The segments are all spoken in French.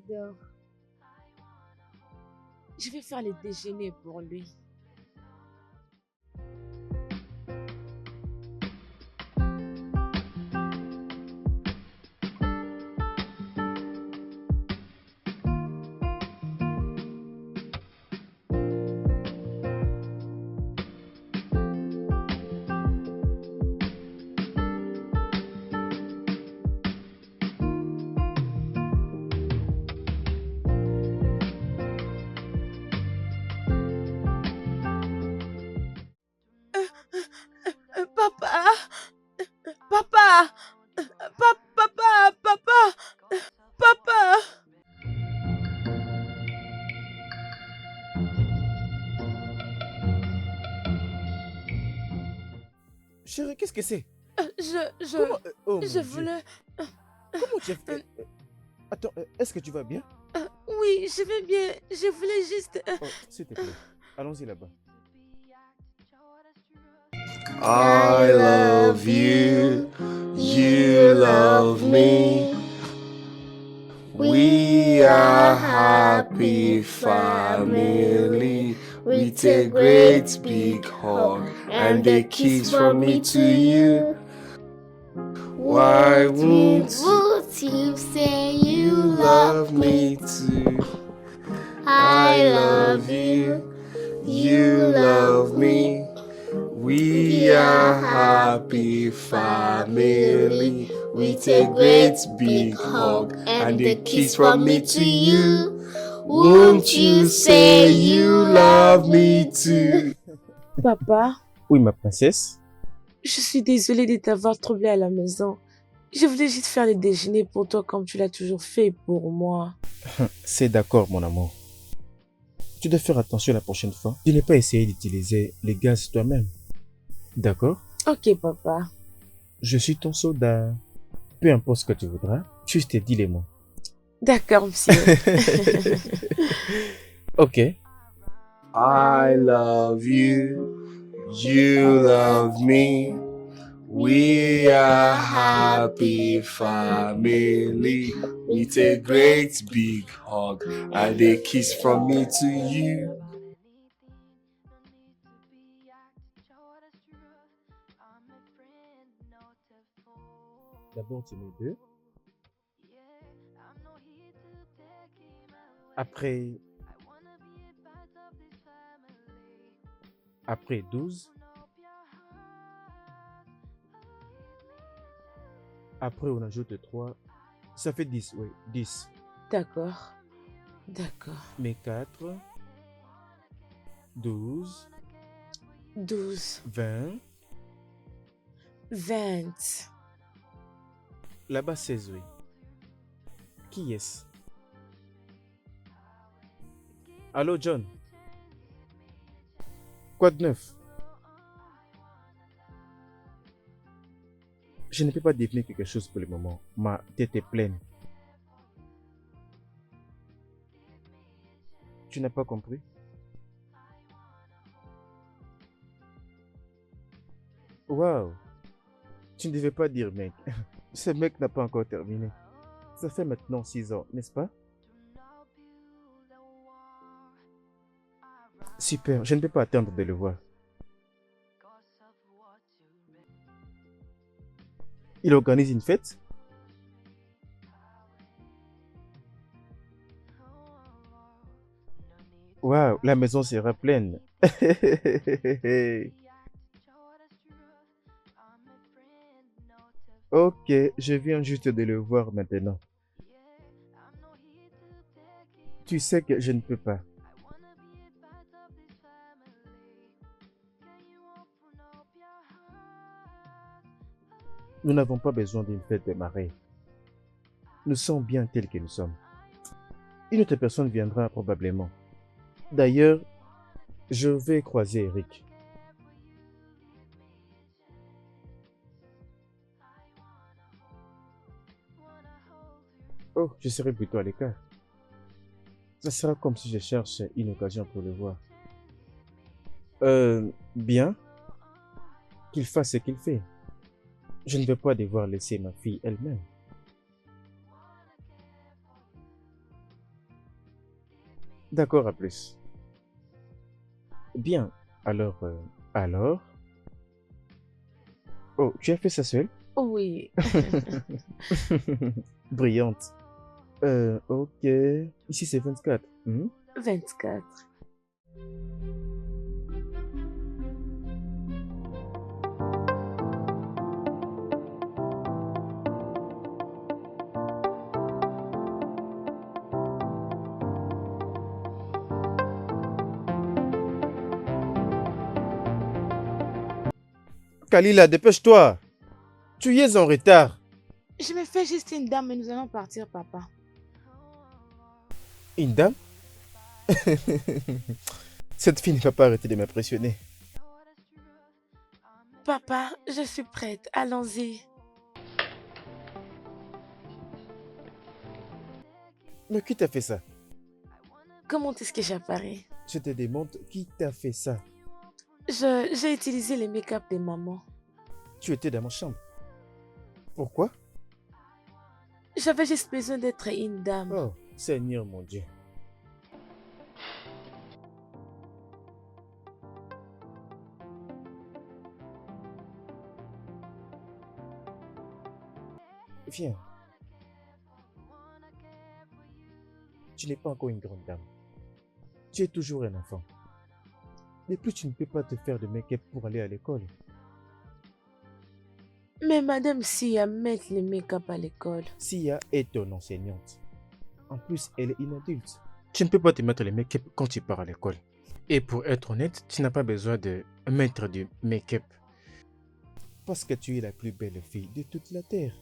dort. Je vais faire le déjeuner pour lui. Papa! Papa! Papa! Papa! Chérie, qu'est-ce que c'est? Je, Comment oh je mon Dieu. voulais... Comment tu as fait? Attends, est-ce que tu vas bien? Oui, je vais bien. Je voulais juste... Oh, s'il te plaît. Allons-y là-bas. I love you, you love me. We are happy family with a great big hug and a kiss from me to you. Why won't you say you love me too? I love you, you love me. We are happy family with a great big hug and a kiss from me to you. Won't you say you love me too? Papa, Oui, ma princesse. je suis désolée de t'avoir troublé à la maison. Je voulais juste faire le déjeuner pour toi comme tu l'as toujours fait pour moi. C'est d'accord, mon amour. Tu dois faire attention la prochaine fois. Tu n'as pas essayé d'utiliser les gaz toi-même. D'accord? Ok, papa. Je suis ton soldat. Peu importe ce que tu voudras, juste dis les mots. D'accord, monsieur. Ok. I love you, you love me. We are happy family with a great big hug and a kiss from me to you. D'abord, tu mets 2. Après 12. Après, on ajoute 3. Ça fait 10, oui, 10. D'accord. D'accord. Mais 4, 12, 12, 20. 20. Là-bas, 16, oui. Qui est-ce? Allô, John? Quoi de neuf? Je ne peux pas deviner quelque chose pour le moment. Ma tête est pleine. Tu n'as pas compris? Waouh! Tu ne devais pas dire mec. Ce mec n'a pas encore terminé. Ça fait maintenant 6 ans, n'est-ce pas? Super, je ne peux pas attendre de le voir. Il organise une fête? Waouh, la maison sera pleine. Ok, je viens juste de le voir maintenant. Tu sais que je ne peux pas. Nous n'avons pas besoin d'une fête de marée. Nous sommes bien tels que nous sommes. Une autre personne viendra probablement. D'ailleurs, je vais croiser Eric. Oh, je serai plutôt à l'écart. Ça sera comme si je cherche une occasion pour le voir. Bien. Qu'il fasse ce qu'il fait. Je ne vais pas devoir laisser ma fille elle-même. D'accord, à plus. Bien, alors, alors... Oh, tu as fait ça seul? Oui, Brillante. Ok. Ici, c'est 24. 24. Kalila, dépêche-toi. Tu es en retard. Je me fais juste une dame et nous allons partir, papa. Une dame? Cette fille ne va pas arrêter de m'impressionner. Papa, je suis prête. Allons-y. Mais qui t'a fait ça? Comment est-ce que j'apparais? Je te demande qui t'a fait ça. J'ai utilisé les make-up de maman. Tu étais dans ma chambre. Pourquoi? J'avais juste besoin d'être une dame. Oh, Seigneur mon Dieu. Viens. Tu n'es pas encore une grande dame. Tu es toujours un enfant. De plus, tu ne peux pas te faire de make-up pour aller à l'école. Mais madame Sia met les make-up à l'école. Sia est ton enseignante. En plus, elle est une adulte. Tu ne peux pas te mettre le make-up quand tu pars à l'école. Et pour être honnête, tu n'as pas besoin de mettre du make-up. Parce que tu es la plus belle fille de toute la terre.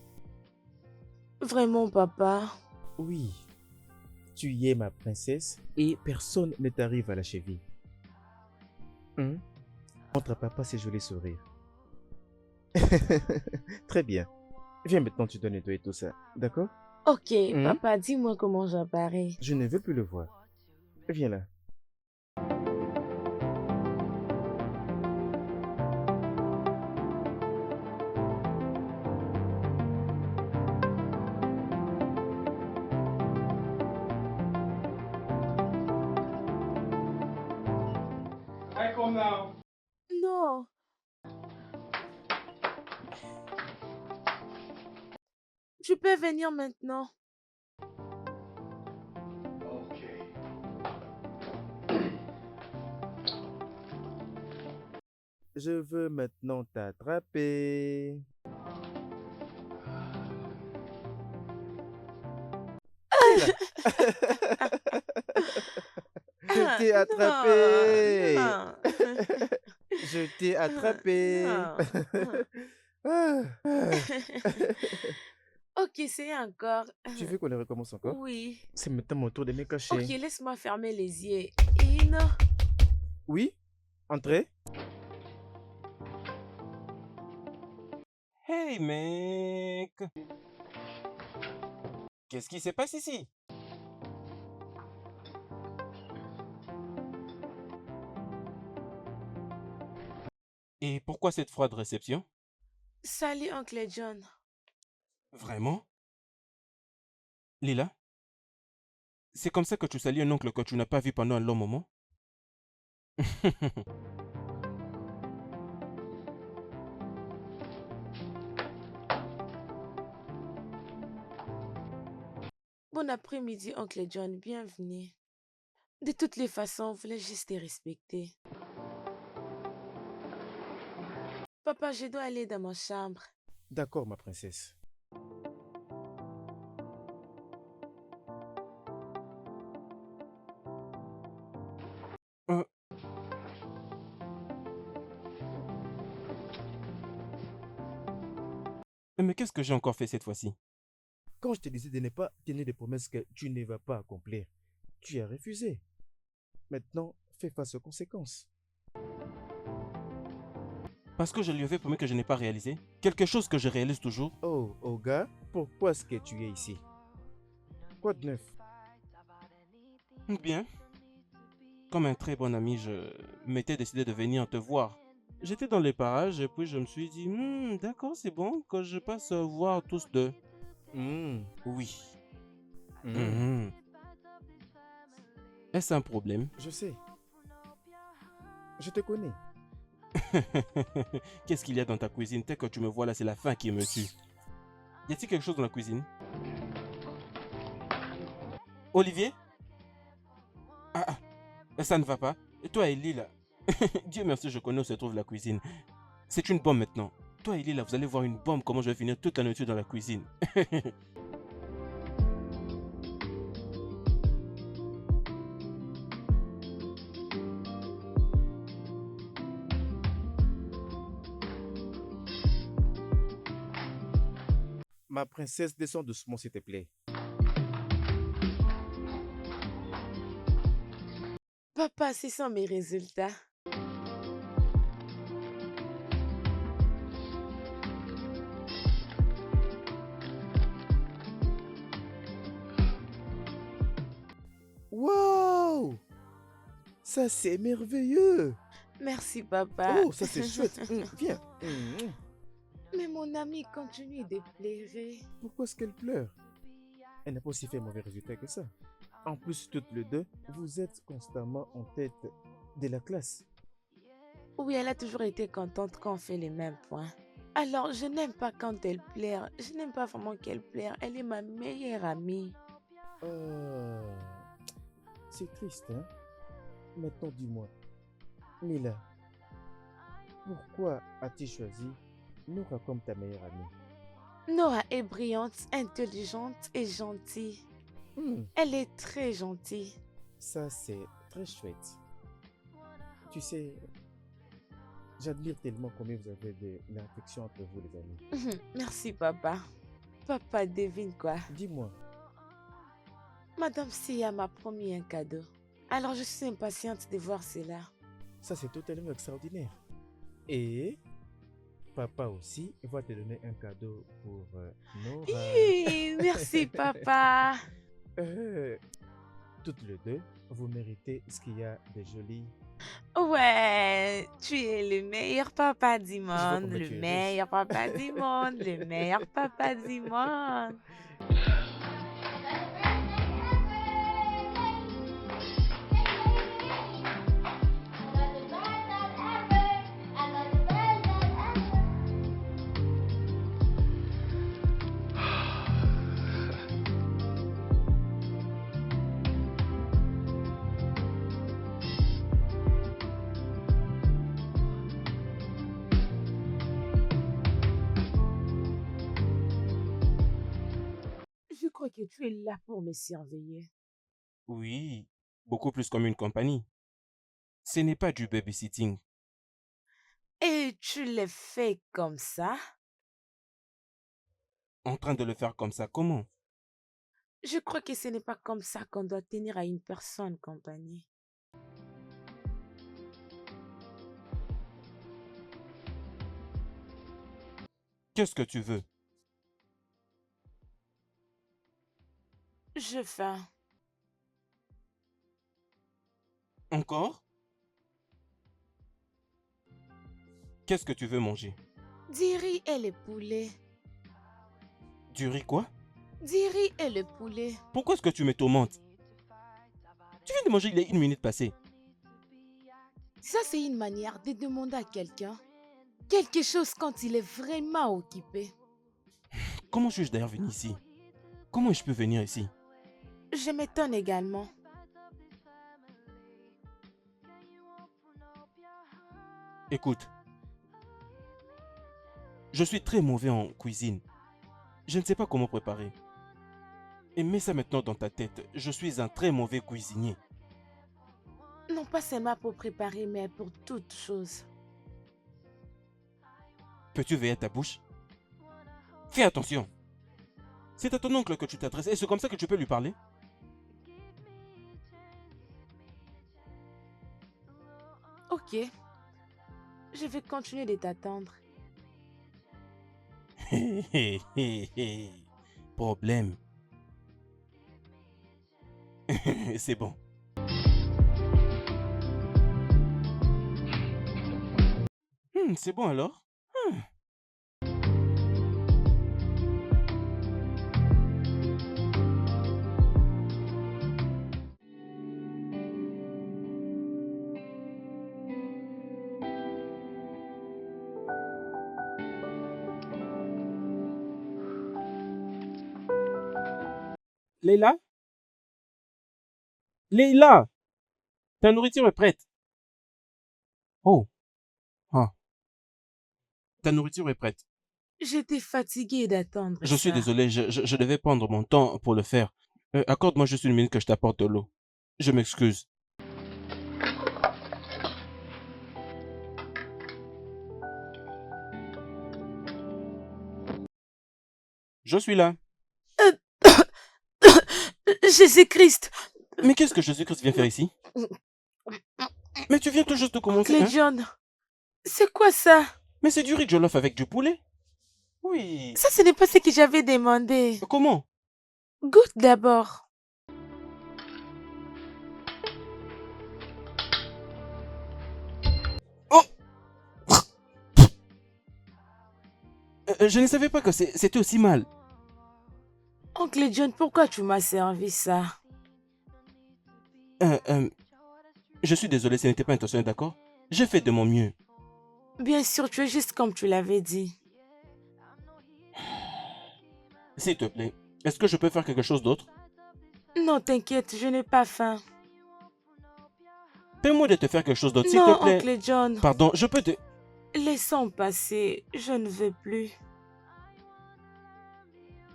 Vraiment, papa? Oui. Tu y es ma princesse et personne ne t'arrive à la cheville. Montre à papa ces jolis sourires. Très bien. Viens maintenant, tu dois nettoyer tout ça. D'accord? Ok, papa, dis-moi comment j'apparais. Je ne veux plus le voir. Viens là. I come now. Non. Tu peux venir maintenant. Okay. Je veux maintenant t'attraper. Je t'ai attrapé. Non. Je t'ai attrapé. Ok, c'est encore. Tu veux qu'on le recommence encore? Oui. C'est maintenant mon tour de me cacher. Ok, laisse-moi fermer les yeux. Et non. Oui? Entrez. Hey mec! Qu'est-ce qui se passe ici? Et pourquoi cette froide réception? Salut, oncle John. Vraiment? Lila? C'est comme ça que tu salues un oncle que tu n'as pas vu pendant un long moment? Bon après-midi, oncle John. Bienvenue. De toutes les façons, on voulait juste te respecter. Papa, je dois aller dans ma chambre. D'accord, ma princesse. Euh, Mais qu'est-ce que j'ai encore fait cette fois-ci? Quand je te disais de ne pas tenir des promesses que tu ne vas pas accomplir, tu as refusé. Maintenant, fais face aux conséquences. Parce que je lui avais promis que je n'ai pas réalisé. Quelque chose que je réalise toujours. Oh, Oga, pourquoi est-ce que tu es ici? Quoi de neuf? Bien. Comme un très bon ami, je m'étais décidé de venir te voir. J'étais dans les parages et puis je me suis dit, d'accord, c'est bon que je passe voir tous deux. Oui. Hmm. Est-ce un problème? Je sais. Je te connais. Qu'est-ce qu'il y a dans ta cuisine? Tel que tu me vois là, c'est la faim qui me tue. Y a-t-il quelque chose dans la cuisine? Olivier? Ça ne va pas. Et toi, Ellie, là? Dieu merci, je connais où se trouve la cuisine. C'est une bombe maintenant. Toi, Ellie, là, vous allez voir une bombe, comment je vais finir toute la nourriture dans la cuisine. Ma princesse, descends doucement, s'il te plaît. Papa, c'est ça mes résultats. Waouh! Ça, c'est merveilleux. Merci, papa. Oh, ça, c'est chouette. Viens. Mais mon amie continue de pleurer. Pourquoi est-ce qu'elle pleure? Elle n'a pas aussi fait mauvais résultat que ça. En plus, toutes les deux, vous êtes constamment en tête de la classe. Oui, elle a toujours été contente quand on fait les mêmes points. Alors, je n'aime pas quand elle pleure. Je n'aime pas vraiment qu'elle pleure. Elle est ma meilleure amie. C'est triste, hein? Maintenant, dis-moi, Mila, pourquoi as-tu choisi Nora comme ta meilleure amie? Nora est brillante, intelligente et gentille. Elle est très gentille. Ça, c'est très chouette. Tu sais, j'admire tellement combien vous avez de l'affection entre vous, les amis. Merci, papa. Papa, devine quoi? Dis-moi. Madame Sia m'a promis un cadeau. Alors, je suis impatiente de voir cela. Ça, c'est totalement extraordinaire. Et papa aussi va te donner un cadeau pour Nora. Merci, papa. Toutes les deux, vous méritez ce qu'il y a de joli. Ouais, tu es le meilleur papa du Je vois monde, combien le tu es meilleur papa du monde, le meilleur papa du monde. Je crois que tu es là pour me surveiller. Oui, beaucoup plus comme une compagnie. Ce n'est pas du babysitting. Et tu le fais comme ça? En train de le faire comme ça, comment? Je crois que ce n'est pas comme ça qu'on doit tenir à une personne compagnie. Qu'est-ce que tu veux? Je faim. Encore? Qu'est-ce que tu veux manger? Du riz et le poulet. Du riz quoi? Du riz et le poulet. Pourquoi est-ce que tu me tourmentes? Tu viens de manger il y a 1 minute passée. Ça, c'est une manière de demander à quelqu'un quelque chose quand il est vraiment occupé. Comment suis-je d'ailleurs venu ici? Comment je peux venir ici? Je m'étonne également. Écoute, je suis très mauvais en cuisine. Je ne sais pas comment préparer. Et mets ça maintenant dans ta tête. Je suis un très mauvais cuisinier. Non pas seulement pour préparer, mais pour toute chose. Peux-tu veiller à ta bouche? Fais attention. C'est à ton oncle que tu t'adresses et c'est comme ça que tu peux lui parler? Ok. Je vais continuer de t'attendre. Problème. C'est bon. C'est bon alors? Leila? Leila! Ta nourriture est prête. Oh. Ah. Ta nourriture est prête. J'étais fatiguée d'attendre Je suis ça. désolé, je devais prendre mon temps pour le faire. Accorde-moi juste une minute que je t'apporte de l'eau. Je m'excuse. Je suis là. Jésus-Christ! Mais qu'est-ce que Jésus-Christ vient faire ici? Mais tu viens tout juste de commencer, Oncle hein? John, c'est quoi ça? Mais c'est du riz jollof avec du poulet. Oui. Ça, ce n'est pas ce que j'avais demandé. Comment? Goûte d'abord. Oh! Je ne savais pas que c'était aussi mal. Oncle John, pourquoi tu m'as servi ça? Euh, euh, je suis désolé, ce n'était pas intentionnel, d'accord? J'ai fait de mon mieux. Bien sûr, tu es juste comme tu l'avais dit. S'il te plaît, est-ce que je peux faire quelque chose d'autre? Non, t'inquiète, je n'ai pas faim. Permets-moi de te faire quelque chose d'autre, s'il Non, te plaît. Oncle John, Pardon, je peux te... laissons passer. Je ne veux plus.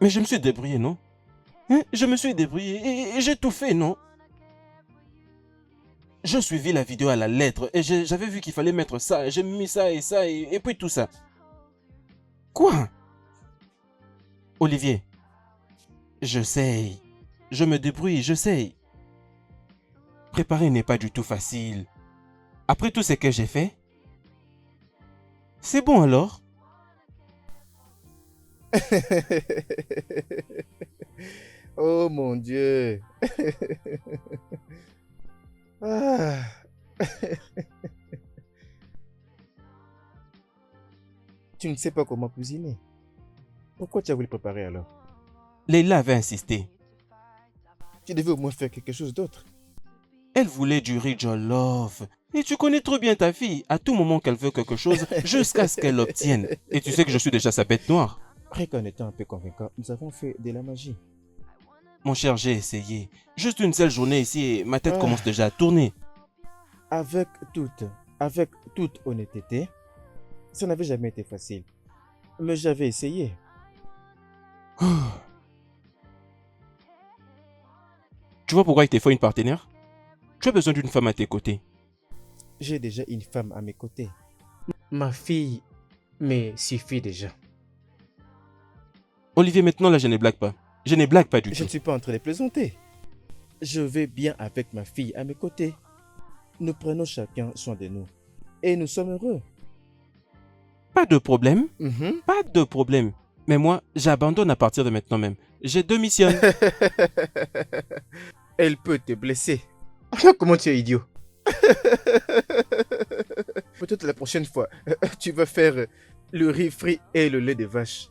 Mais je me suis débrouillé, non? Hein? Je me suis débrouillé et j'ai tout fait, non? Je suivi la vidéo à la lettre et j'avais vu qu'il fallait mettre ça. J'ai mis ça et puis tout ça. Quoi? Olivier, je sais. Je me débrouille, je sais. Préparer n'est pas du tout facile. Après tout ce que j'ai fait, c'est bon alors? Oh mon Dieu. Ah. Tu ne sais pas comment cuisiner. Pourquoi tu as voulu préparer alors? Leila avait insisté. Tu devais au moins faire quelque chose d'autre. Elle voulait du riz jollof. Et tu connais trop bien ta fille. À tout moment qu'elle veut quelque chose, jusqu'à ce qu'elle l'obtienne. Et tu sais que je suis déjà sa bête noire. Rien qu'en étant un peu convaincant, nous avons fait de la magie. Mon cher, j'ai essayé. Juste une seule journée ici et ma tête Ah. commence déjà à tourner. Avec toute honnêteté, ça n'avait jamais été facile. Mais j'avais essayé. Tu vois pourquoi il te faut une partenaire? Tu as besoin d'une femme à tes côtés. J'ai déjà une femme à mes côtés. Ma fille me suffit déjà. Olivier, maintenant là, je ne blague pas. Je ne blague pas du Je tout. ne suis pas en train de plaisanter. Je vais bien avec ma fille à mes côtés. Nous prenons chacun soin de nous. Et nous sommes heureux. Pas de problème. Mhm. Pas de problème. Mais moi, j'abandonne à partir de maintenant même. J'ai deux missions. Elle peut te blesser. Regarde comment tu es idiot. Peut-être la prochaine fois, tu vas faire le riz frit et le lait de vache.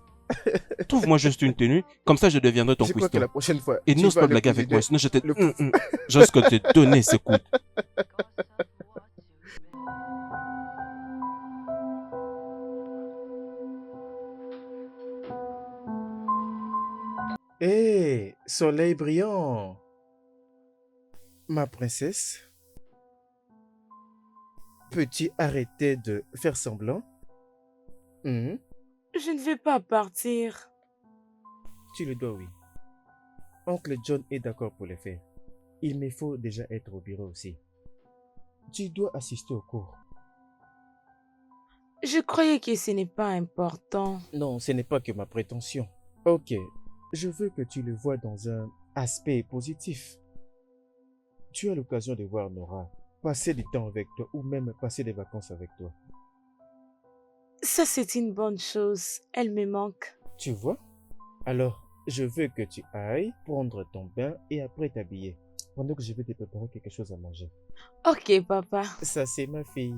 Trouve-moi juste une tenue, comme ça je deviendrai ton Je crois que cuistot. la prochaine fois, Et tu n'ose vas pas le blaguer avec cuisiner. moi, sinon je te... Le- Je risque de te donner ce coup. Hé, soleil brillant. Ma princesse, peux-tu arrêter de faire semblant? Mhm. Je ne vais pas partir. Tu le dois, oui. Oncle John est d'accord pour le faire. Il me faut déjà être au bureau aussi. Tu dois assister au cours. Je croyais que ce n'est pas important. Non, ce n'est pas que ma prétention. Ok, je veux que tu le vois dans un aspect positif. Tu as l'occasion de voir Nora, passer du temps avec toi ou même passer des vacances avec toi. Ça, c'est une bonne chose. Elle me manque. Tu vois? Alors, je veux que tu ailles prendre ton bain et après t'habiller. Pendant que je vais te préparer quelque chose à manger. Ok, papa. Ça, c'est ma fille.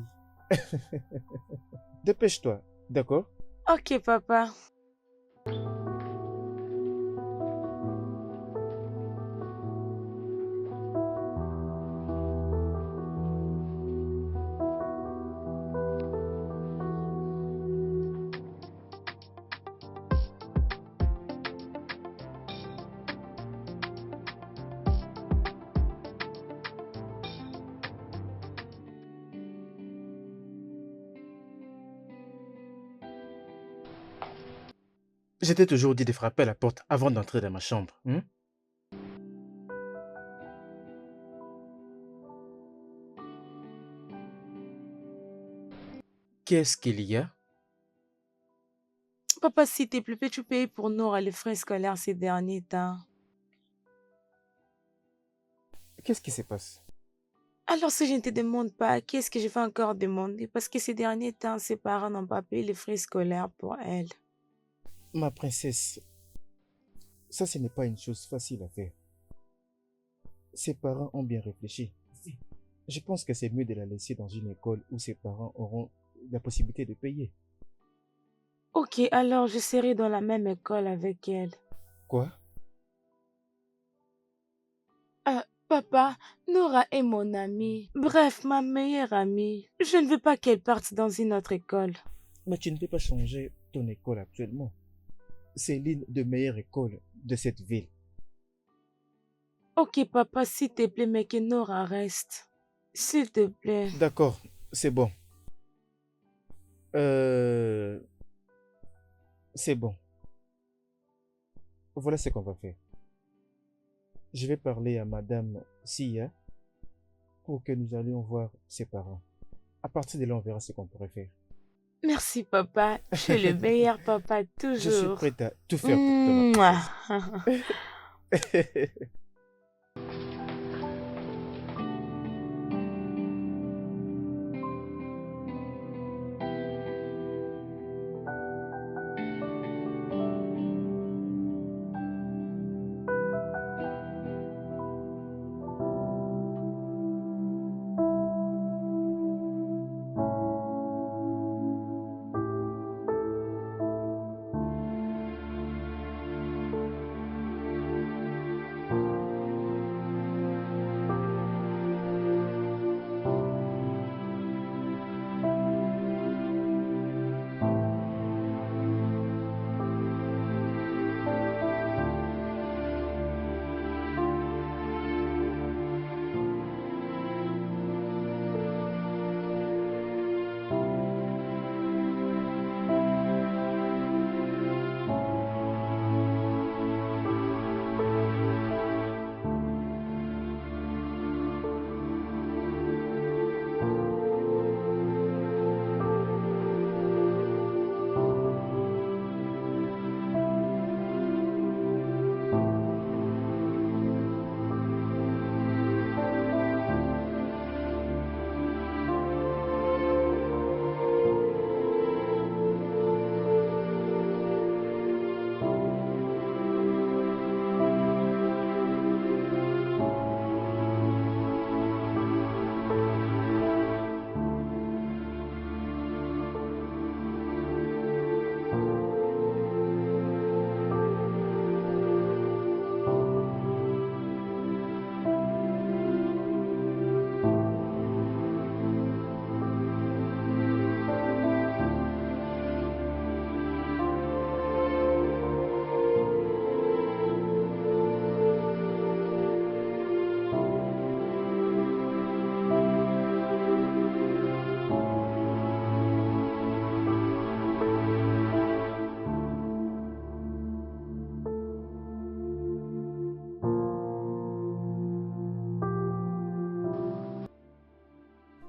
Dépêche-toi, d'accord? Ok, papa. Je t'ai toujours dit de frapper à la porte avant d'entrer dans ma chambre. Qu'est-ce qu'il y a? Papa, s'il te plaît, peux-tu payer pour Nora les frais scolaires ces derniers temps? Qu'est-ce qui se passe? Alors, si je ne te demande pas, qu'est-ce que je vais encore demander? Parce que ces derniers temps, ses parents n'ont pas payé les frais scolaires pour elle. Ma princesse, ça ce n'est pas une chose facile à faire. Ses parents ont bien réfléchi. Je pense que c'est mieux de la laisser dans une école où ses parents auront la possibilité de payer. Ok, alors je serai dans la même école avec elle. Quoi? Papa, Nora est mon amie. Bref, ma meilleure amie. Je ne veux pas qu'elle parte dans une autre école. Mais tu ne peux pas changer ton école actuellement. C'est l'une des meilleures écoles de cette ville. Ok, papa, s'il te plaît, mais que Nora reste. S'il te plaît. D'accord, c'est bon. C'est bon. Voilà ce qu'on va faire. Je vais parler à Madame Sia pour que nous allions voir ses parents. À partir de là, on verra ce qu'on pourrait faire. Merci, papa. Tu es le meilleur papa Je suis toujours. prête à tout faire pour toi, ma Mouah. princesse.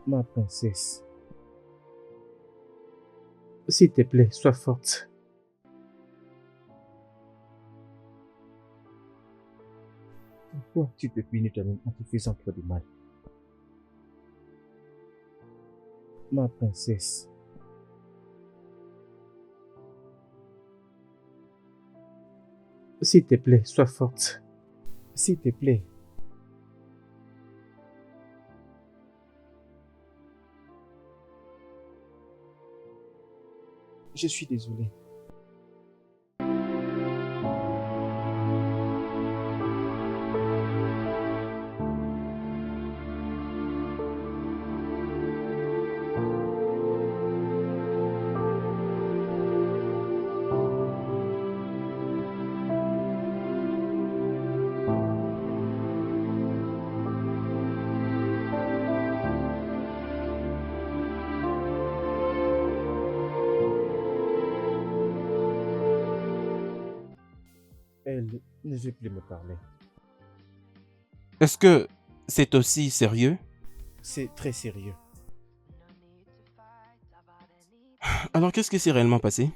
Ma princesse, s'il te plaît, sois forte. Pourquoi tu te punis toi-même en te faisant trop de mal? Ma princesse, s'il te plaît, sois forte. S'il te plaît. Je suis désolé. Elle ne veut plus me parler. Est-ce que c'est aussi sérieux? C'est très sérieux. Alors qu'est-ce qui s'est réellement passé?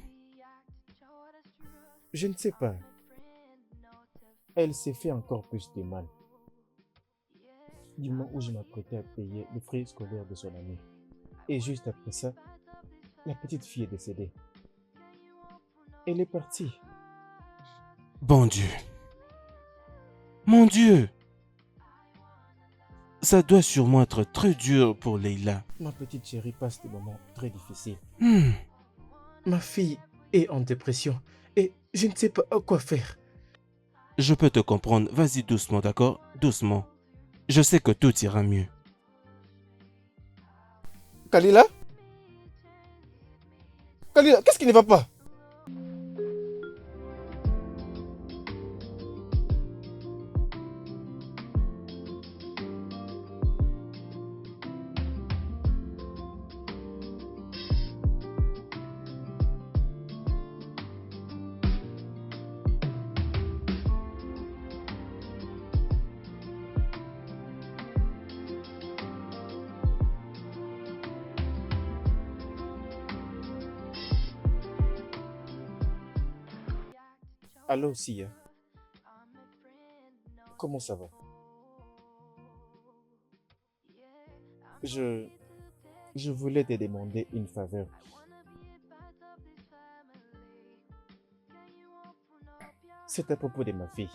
Je ne sais pas. Elle s'est fait encore plus de mal. Du moment où je m'apprêtais à payer les frais scolaires de son ami. Et juste après ça, la petite fille est décédée. Elle est partie. Bon Dieu. Mon Dieu. Ça doit sûrement être très dur pour Leila. Ma petite chérie passe des moments très difficiles. Hmm. Ma fille est en dépression et je ne sais pas quoi faire. Je peux te comprendre. Vas-y doucement, d'accord? Doucement. Je sais que tout ira mieux. Kalila? Kalila, qu'est-ce qui ne va pas? Allô, Sia. Comment ça va? Je voulais te demander une faveur. C'est à propos de ma fille.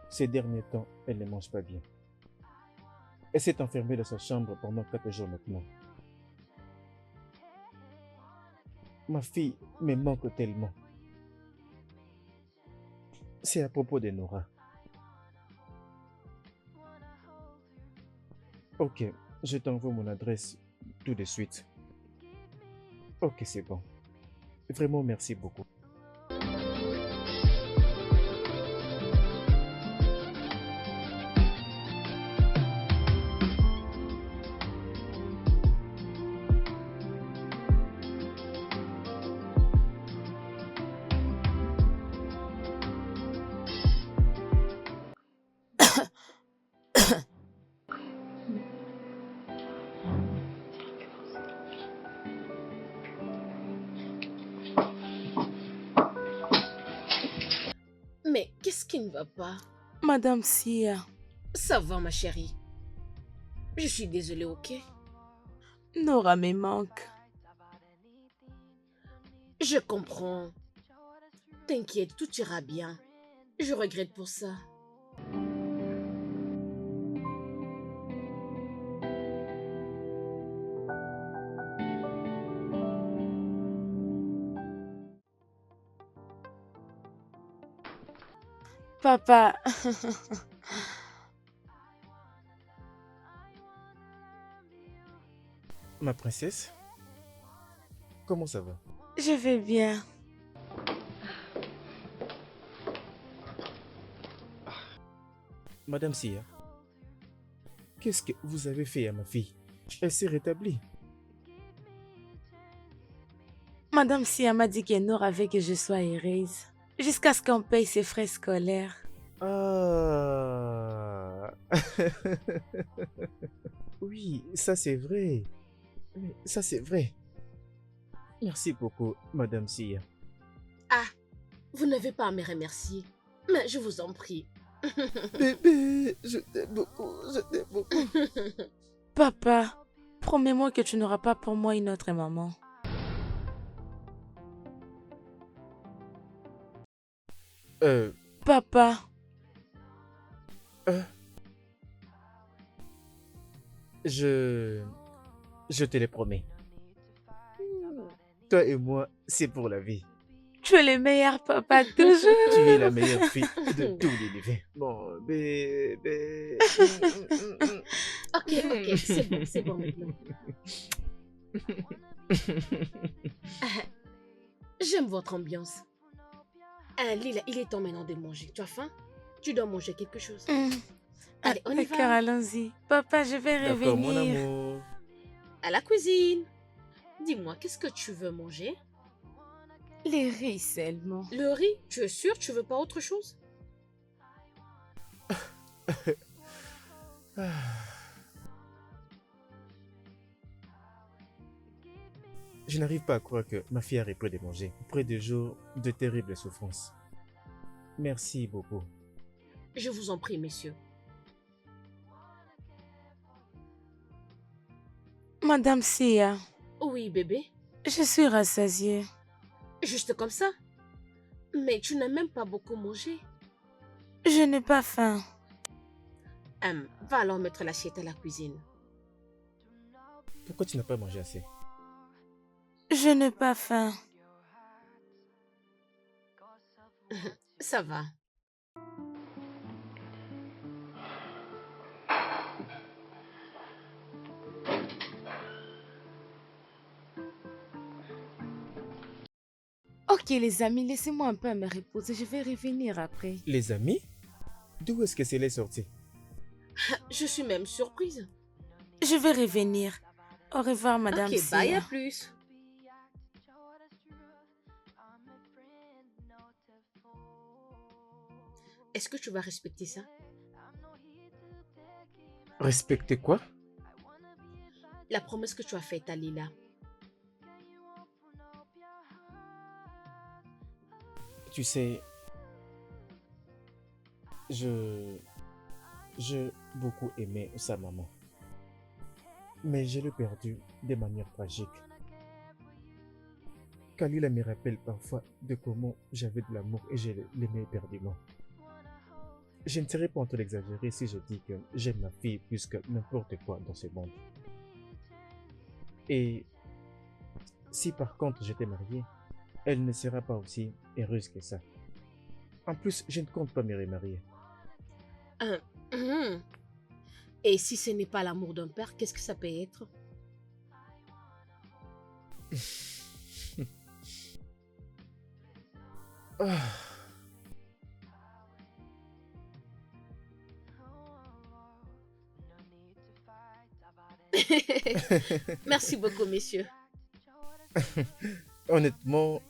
Ces derniers temps, elle ne mange pas bien. Elle s'est enfermée dans sa chambre pendant 4 jours maintenant. Ma fille me manque tellement. C'est à propos de Nora. Ok, je t'envoie mon adresse tout de suite. Ok, c'est bon. Vraiment, merci beaucoup. Mais qu'est-ce qui ne va pas? Madame Sia, Ça va, ma chérie. Je suis désolée, ok? Nora me manque. Je comprends. T'inquiète, tout ira bien. Je regrette pour ça. Papa, Ma princesse, comment ça va? je vais bien. Madame Sia, qu'est-ce que vous avez fait à ma fille? Elle s'est rétablie. Madame Sia m'a dit que Nora veut que je sois heureuse. Jusqu'à ce qu'on paye ses frais scolaires. Ah. Oui, ça c'est vrai. Ça c'est vrai. Merci beaucoup, Madame Sia. Ah, vous n'avez pas à me remercier. Mais je vous en prie. Bébé, je t'aime beaucoup, je t'aime beaucoup. Papa, promets-moi que tu n'auras pas pour moi une autre maman. Papa, Je te le promets. Toi et moi, c'est pour la vie. tu es le meilleur papa Tu toujours. es la meilleure fille de tout l'univers. Mon bébé. Ok, c'est bon maintenant. J'aime votre ambiance. Lila, il est temps maintenant de manger. Tu as faim? Tu dois manger quelque chose. Allez, on y D'accord, va. allons-y. Papa, je vais D'accord, mon revenir. amour. À la cuisine. Dis-moi, qu'est-ce que tu veux manger? Les riz seulement. Le riz, tu es sûr, tu veux pas autre chose? Je n'arrive pas à croire que ma fille a repris de manger après des jours de terribles souffrances. Merci beaucoup. Je vous en prie, messieurs. Madame Sia, Oui, bébé. je suis rassasiée. Juste comme ça. Mais tu n'as même pas beaucoup mangé. Je n'ai pas faim. Va alors mettre l'assiette à la cuisine. Pourquoi tu n'as pas mangé assez? Je n'ai pas faim. Ça va. Ok les amis, laissez-moi un peu me reposer. Je vais revenir après. Les amis? D'où est-ce que c'est sorti? Je suis même surprise. Je vais revenir. Au revoir, Madame Ok, Sia. bye, à plus. Est-ce que tu vas respecter ça? Respecter quoi? La promesse que tu as faite à Lila. Tu sais, je beaucoup aimé sa maman. Mais je l'ai perdue de manière tragique. Kalila me rappelle parfois de comment j'avais de l'amour et je l'aimais éperdument. Je ne serais pas en train d'exagérer si je dis que j'aime ma fille plus que n'importe quoi dans ce monde. Et si par contre j'étais marié, elle ne sera pas aussi heureuse que ça. En plus, je ne compte pas me remarier. Et si ce n'est pas l'amour d'un père, qu'est-ce que ça peut être? Merci beaucoup, messieurs. Honnêtement,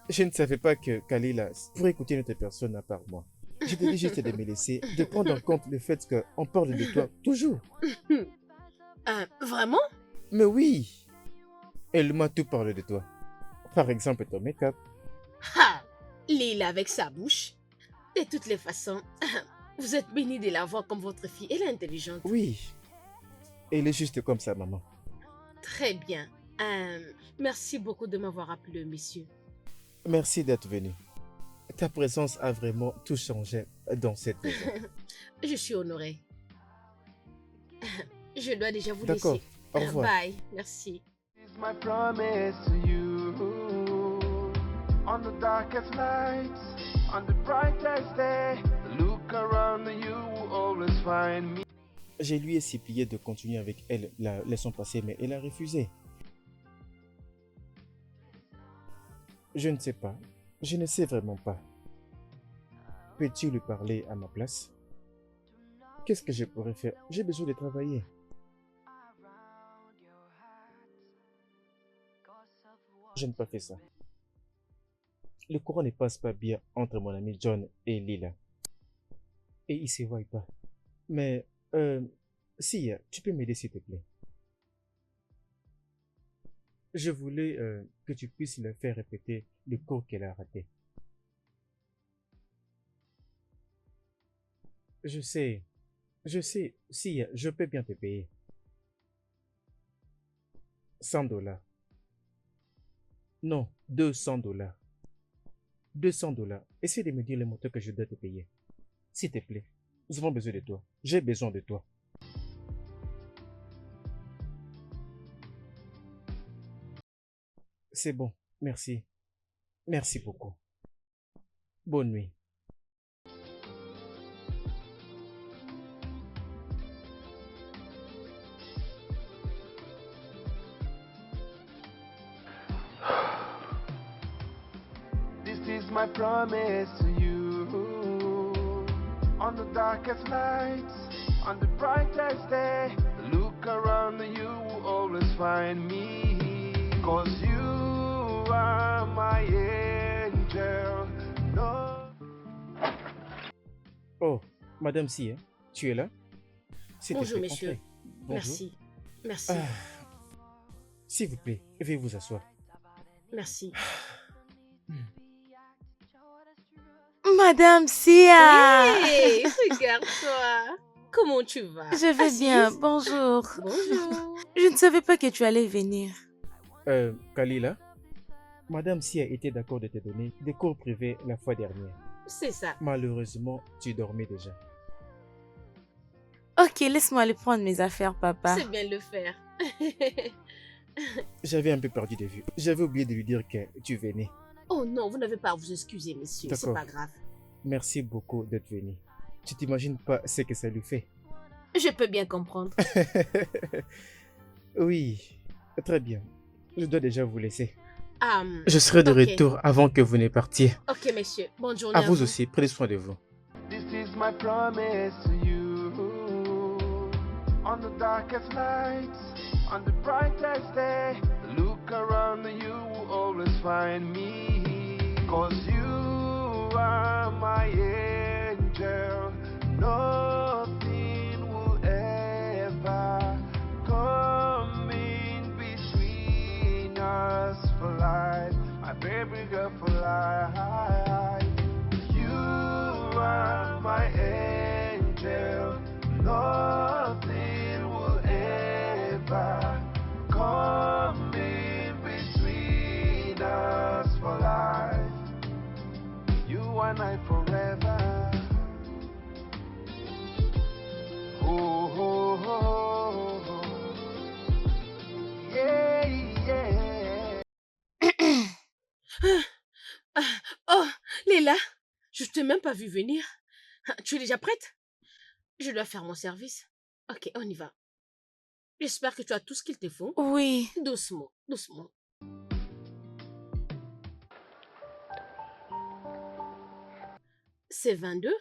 je ne savais pas que Kalila pourrait écouter une autre personne à part moi. Je te dis juste de me laisser, de prendre en compte le fait qu'on parle de toi toujours. Vraiment? Mais oui, elle m'a tout parlé de toi. Par exemple, ton make-up. Ha! Lila avec sa bouche. De toutes les façons, vous êtes bénie de la voir comme votre fille. Elle est intelligente. Oui, elle est juste comme ça, maman. Très bien. Merci beaucoup de m'avoir appelé, messieurs. Merci d'être venu. Ta présence a vraiment tout changé dans cette maison. Je suis honorée. Je dois déjà vous D'accord, laisser. au revoir. Bye, merci. It's my promise to you. On the darkest nights, on the brightest day, look around you will always find me. Je lui ai supplié de continuer avec elle la leçon passée, mais elle a refusé. Je ne sais pas. Je ne sais vraiment pas. Peux-tu lui parler à ma place? Qu'est-ce que je pourrais faire? J'ai besoin de travailler. Je n'ai pas fait ça. Le courant ne passe pas bien entre mon ami John et Lila. Et ils ne se voient pas. Mais, si, tu peux m'aider s'il te plaît. Je voulais que tu puisses leur faire répéter le cours qu'elle a raté. Je sais, si, je peux bien te payer. 100 $. Non, 200 $. 200 $. Essaie de me dire le montant que je dois te payer. S'il te plaît, nous avons besoin de toi. J'ai besoin de toi. C'est bon, merci. Merci beaucoup. Bonne nuit. This is my promise to you. On the darkest nights, on the brightest day, look around you will always find me. 'Cause you are my Oh, Madame Sia, tu es là? S'il te Bonjour, plaît, messieurs. entrez. Bonjour. Merci. Merci. Ah, s'il vous plaît, veuillez vous asseoir. Merci. Madame Sia! Hey, regarde-toi. Comment tu vas? Je vais bien, Assise. bonjour. Bonjour. Je ne savais pas que tu allais venir. Kalila, Madame Sia était d'accord de te donner des cours privés la fois dernière. C'est ça. Malheureusement, tu dormais déjà. Ok, laisse-moi aller prendre mes affaires, papa. C'est bien de le faire. J'avais un peu perdu de vue. J'avais oublié de lui dire que tu venais. Oh non, vous n'avez pas à vous excuser, messieurs. C'est D'accord. pas grave. Merci beaucoup d'être venu. Tu t'imagines pas ce que ça lui fait. Je peux bien comprendre. Oui, très bien. Je dois déjà vous laisser. Um, Je serai de ok. retour avant que vous ne partiez. Ok, messieurs. Bonne journée À vous aussi, prenez soin de vous. This is my promise to you. On the darkest nights, on the brightest day, look around and you will always find me. 'Cause you are my angel. Nothing will ever come in between us for life. My baby girl for life. You are my angel. Nothing will ever come in between us for life. You and I forever. Oh, oh, oh, oh. Yeah, yeah. Oh, Léla, je t'ai même pas vu venir. Tu es déjà prête? Je dois faire mon service. Ok, on y va. J'espère que tu as tout ce qu'il te faut. Oui. Doucement, doucement. C'est 22?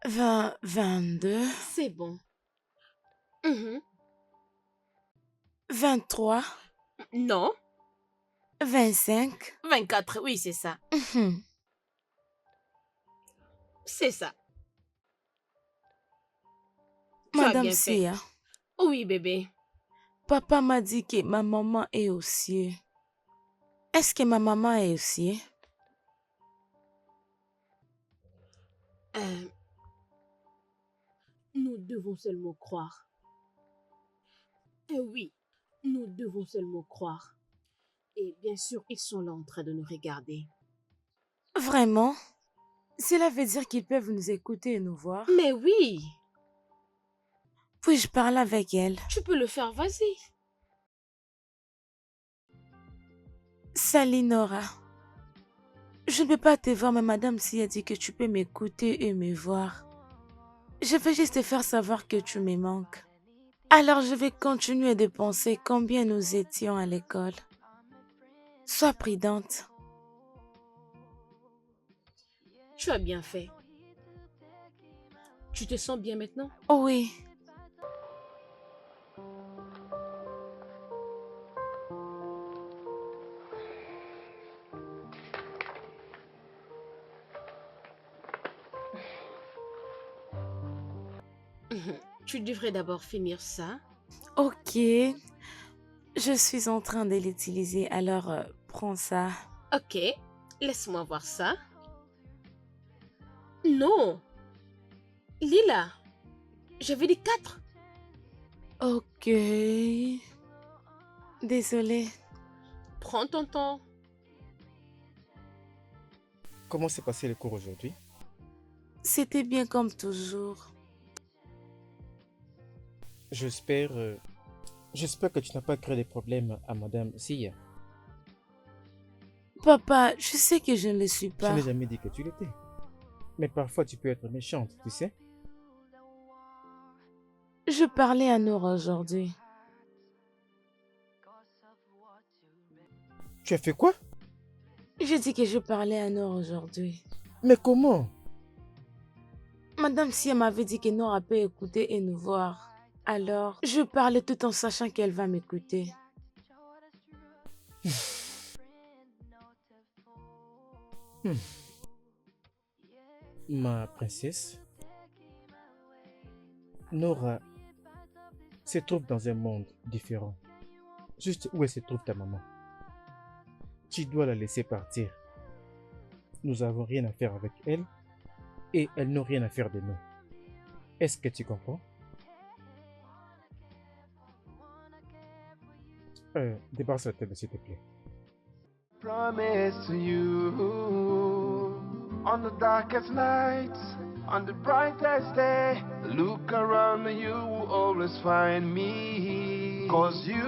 22, C'est bon. Mhm. 23, Non, 25. 24, oui, c'est ça. Mhm. C'est ça. Tu as Madame bien fait. Sia, Oui, bébé. papa m'a dit que ma maman est aux cieux. Est-ce que ma maman est aux cieux? Euh, nous devons seulement croire. Oui, nous devons seulement croire. Et bien sûr, ils sont là en train de nous regarder. Vraiment? Cela veut dire qu'ils peuvent nous écouter et nous voir. Mais oui, Puis-je parler avec elle? tu peux le faire, vas-y. Salut Nora. Je ne peux pas te voir, mais Madame Si a dit que tu peux m'écouter et me voir. Je veux juste te faire savoir que tu me manques. Alors je vais continuer de penser combien nous étions à l'école. Sois prudente. Tu as bien fait. Tu te sens bien maintenant? Oh oui. Tu devrais d'abord finir ça. Ok. Je suis en train de l'utiliser, alors prends ça. Ok, laisse-moi voir ça. Non. Lila, j'avais dit 4. Ok. Désolée. Prends ton temps. Comment s'est passé le cours aujourd'hui? C'était bien comme toujours. J'espère que tu n'as pas créé des problèmes à Madame Sia. Papa, je sais que je ne le suis Je pas. n'ai jamais dit que tu l'étais. Mais parfois tu peux être méchante, tu sais. Je parlais à Nora aujourd'hui. Tu as fait quoi? Je dis que je parlais à Nora aujourd'hui. Mais comment? Madame Sia m'avait dit que Nora peut écouter et nous voir. Alors, je parlais tout en sachant qu'elle va m'écouter. Ma princesse, Nora se trouve dans un monde différent. Juste où elle se trouve ta maman. Tu dois la laisser partir. Nous n'avons rien à faire avec elle et elles n'ont rien à faire de nous. Est-ce que tu comprends? Débarrasse la tête, s'il te plaît. Promise to you on the darkest nights, on the brightest day. Look around you will always find me. Cause you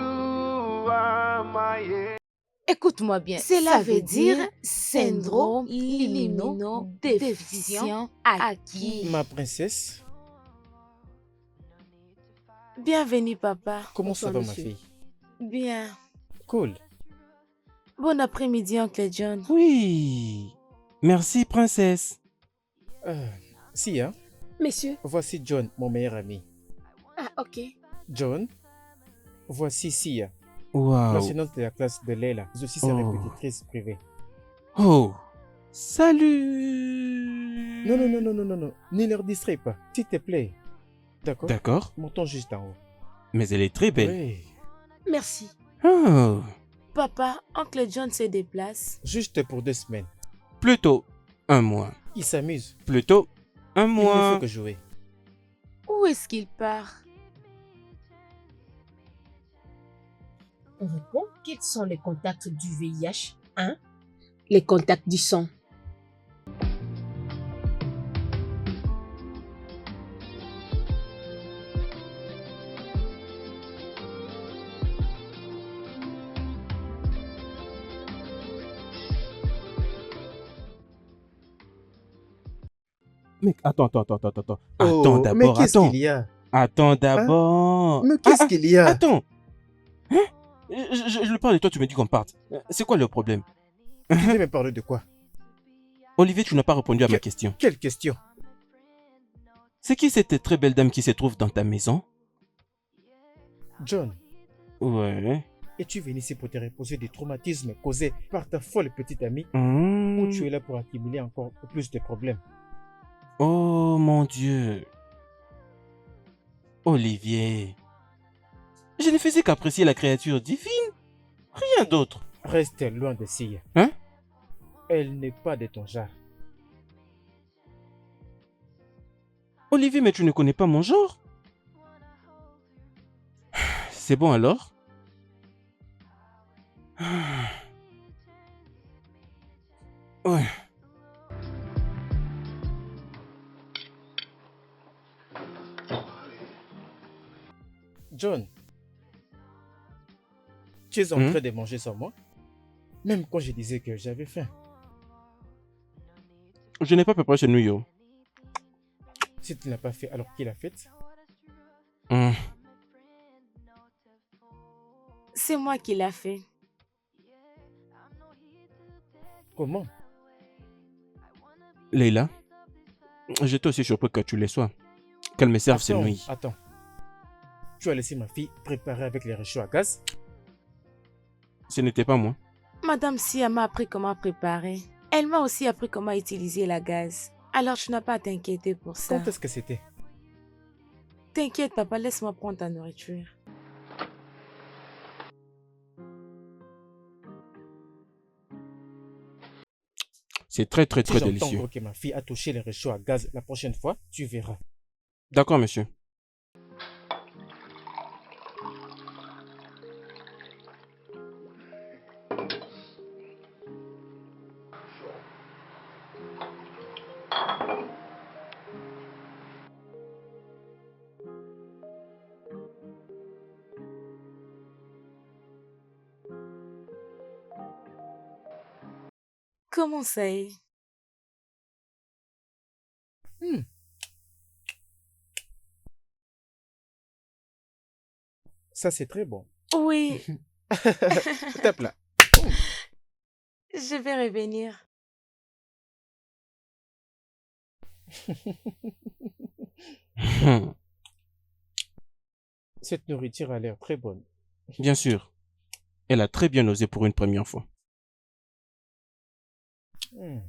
are my Écoute-moi bien. Cela veut dire syndrome immunodéficient acquis. Ma princesse, Bienvenue, papa. comment ça va, ma monsieur. fille? Bien. Cool. Bon après-midi, oncle John. Oui. Merci, princesse. Sia, Messieurs. voici John, mon meilleur ami. Ah, ok. John, voici Sia, Waouh. l'enseignante de la classe de Leila, mais aussi sa Oh. répétitrice privée. Oh. Salut. Non, ne leur distrais pas, s'il te plaît. D'accord? D'accord. Montons juste en haut. Mais elle est très belle. Oui, Merci. Oh. Papa, oncle John se déplace. juste pour 2 semaines. Plutôt 1 mois. Il s'amuse. Plutôt 1 Il ne mois. fait que jouer. Où est-ce qu'il part? On répond, quels sont les contacts du VIH? 1. Les contacts du sang. Mec, attends. Oh, Attends mais d'abord, qu'est-ce attends. qu'il y a? Attends d'abord. Mais qu'est-ce qu'il y a? Attends. Hein? Je parle et toi, tu me dis qu'on parte. C'est quoi le problème? Tu veux me parler de quoi? Olivier, tu n'as pas répondu à ma question. Quelle question? C'est qui cette très belle dame qui se trouve dans ta maison? John, Ouais. es-tu venu ici pour te reposer des traumatismes causés par ta folle petite amie Hmm. ou tu es là pour accumuler encore plus de problèmes? Oh mon Dieu. Olivier. Je ne faisais qu'apprécier la créature divine. Rien d'autre. Reste loin de Sia. Hein? Elle n'est pas de ton genre. Olivier, mais tu ne connais pas mon genre? C'est bon alors? Ouais. John, tu es en Hmm? train de manger sans moi? Même quand je disais que j'avais faim. Je n'ai pas préparé ce nouillot. Si tu n'as pas fait, alors qui l'a fait? Hmm. C'est moi qui l'a fait. Comment? Leila, j'étais aussi surpris que tu les sois. Qu'elle me serve ces nouilles. Attends. Tu as laissé ma fille préparer avec les réchauds à gaz? Ce n'était pas moi. Madame Sia m'a appris comment préparer. Elle m'a aussi appris comment utiliser la gaz. Alors tu n'as pas à t'inquiéter pour ça. Quand est-ce que c'était? T'inquiète papa, laisse-moi prendre ta nourriture. C'est très Si j'entends délicieux. encore que ma fille a touché les réchauds à gaz la prochaine fois, tu verras. D'accord, monsieur. Comment ça est? Ça, c'est très bon. Oui, Tape là. je vais revenir. Cette nourriture a l'air très bonne. Bien sûr. Elle a très bien osé pour une première fois. Hmm.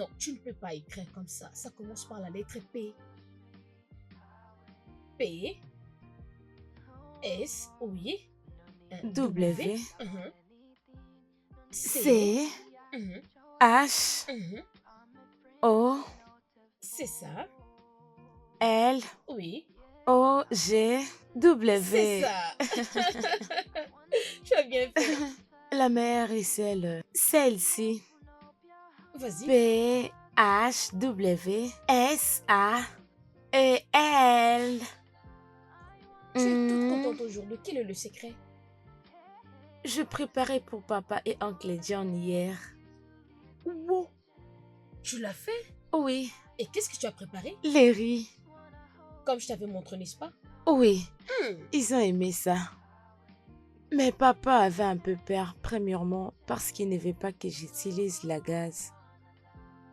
Non, tu ne peux pas écrire comme ça. Ça commence par la lettre P. P. S. Oui. W. Mhm. C. Mhm. H. Mhm. O. C'est ça. L. Oui. O. G. W. C'est ça. Tu as bien fait. La meilleure est celle-ci. Vas-y. P. H. W. S. A. E. L. Tu es toute Hmm. contente aujourd'hui. Quel est le secret? Je préparais pour papa et oncle John hier. Wow. Tu l'as fait? Oui, Et qu'est-ce que tu as préparé? les riz. Comme je t'avais montré, n'est-ce pas? Oui, Hmm. ils ont aimé ça. Mais papa avait un peu peur, premièrement, parce qu'il ne veut pas que j'utilise la gaz.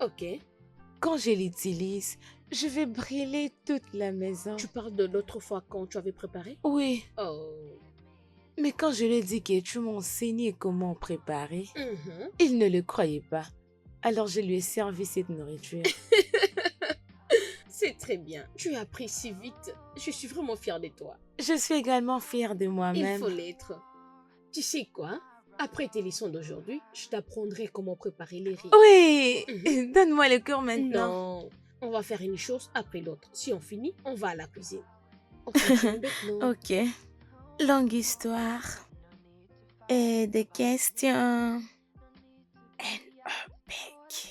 Ok. Quand je l'utilise, je vais brûler toute la maison. Tu parles de l'autre fois quand tu avais préparé? Oui, Oh. mais quand je lui ai dit que tu m'enseignais comment préparer, Mhm. il ne le croyait pas. Alors je lui ai servi cette nourriture. C'est très bien. Tu as appris si vite. Je suis vraiment fière de toi. Je suis également fière de Il moi-même. faut l'être. Tu sais quoi? Après tes leçons d'aujourd'hui, je t'apprendrai comment préparer les riz. Oui, Mhm. donne-moi le cours maintenant. Non, on va faire une chose après l'autre. Si on finit, on va à la cuisine. On continue maintenant. Ok. Longue histoire. Et des questions.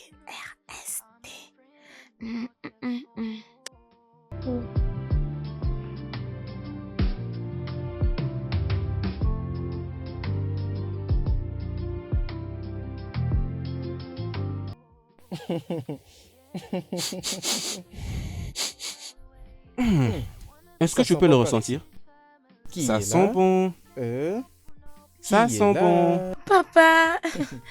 N-E-P-Q-R-S-T. Mm, mm, mm, mm. Est-ce Ça que tu sent peux le bon par ressentir? Qui Ça est sent là? bon. Ça Qui est sent là? bon. Papa,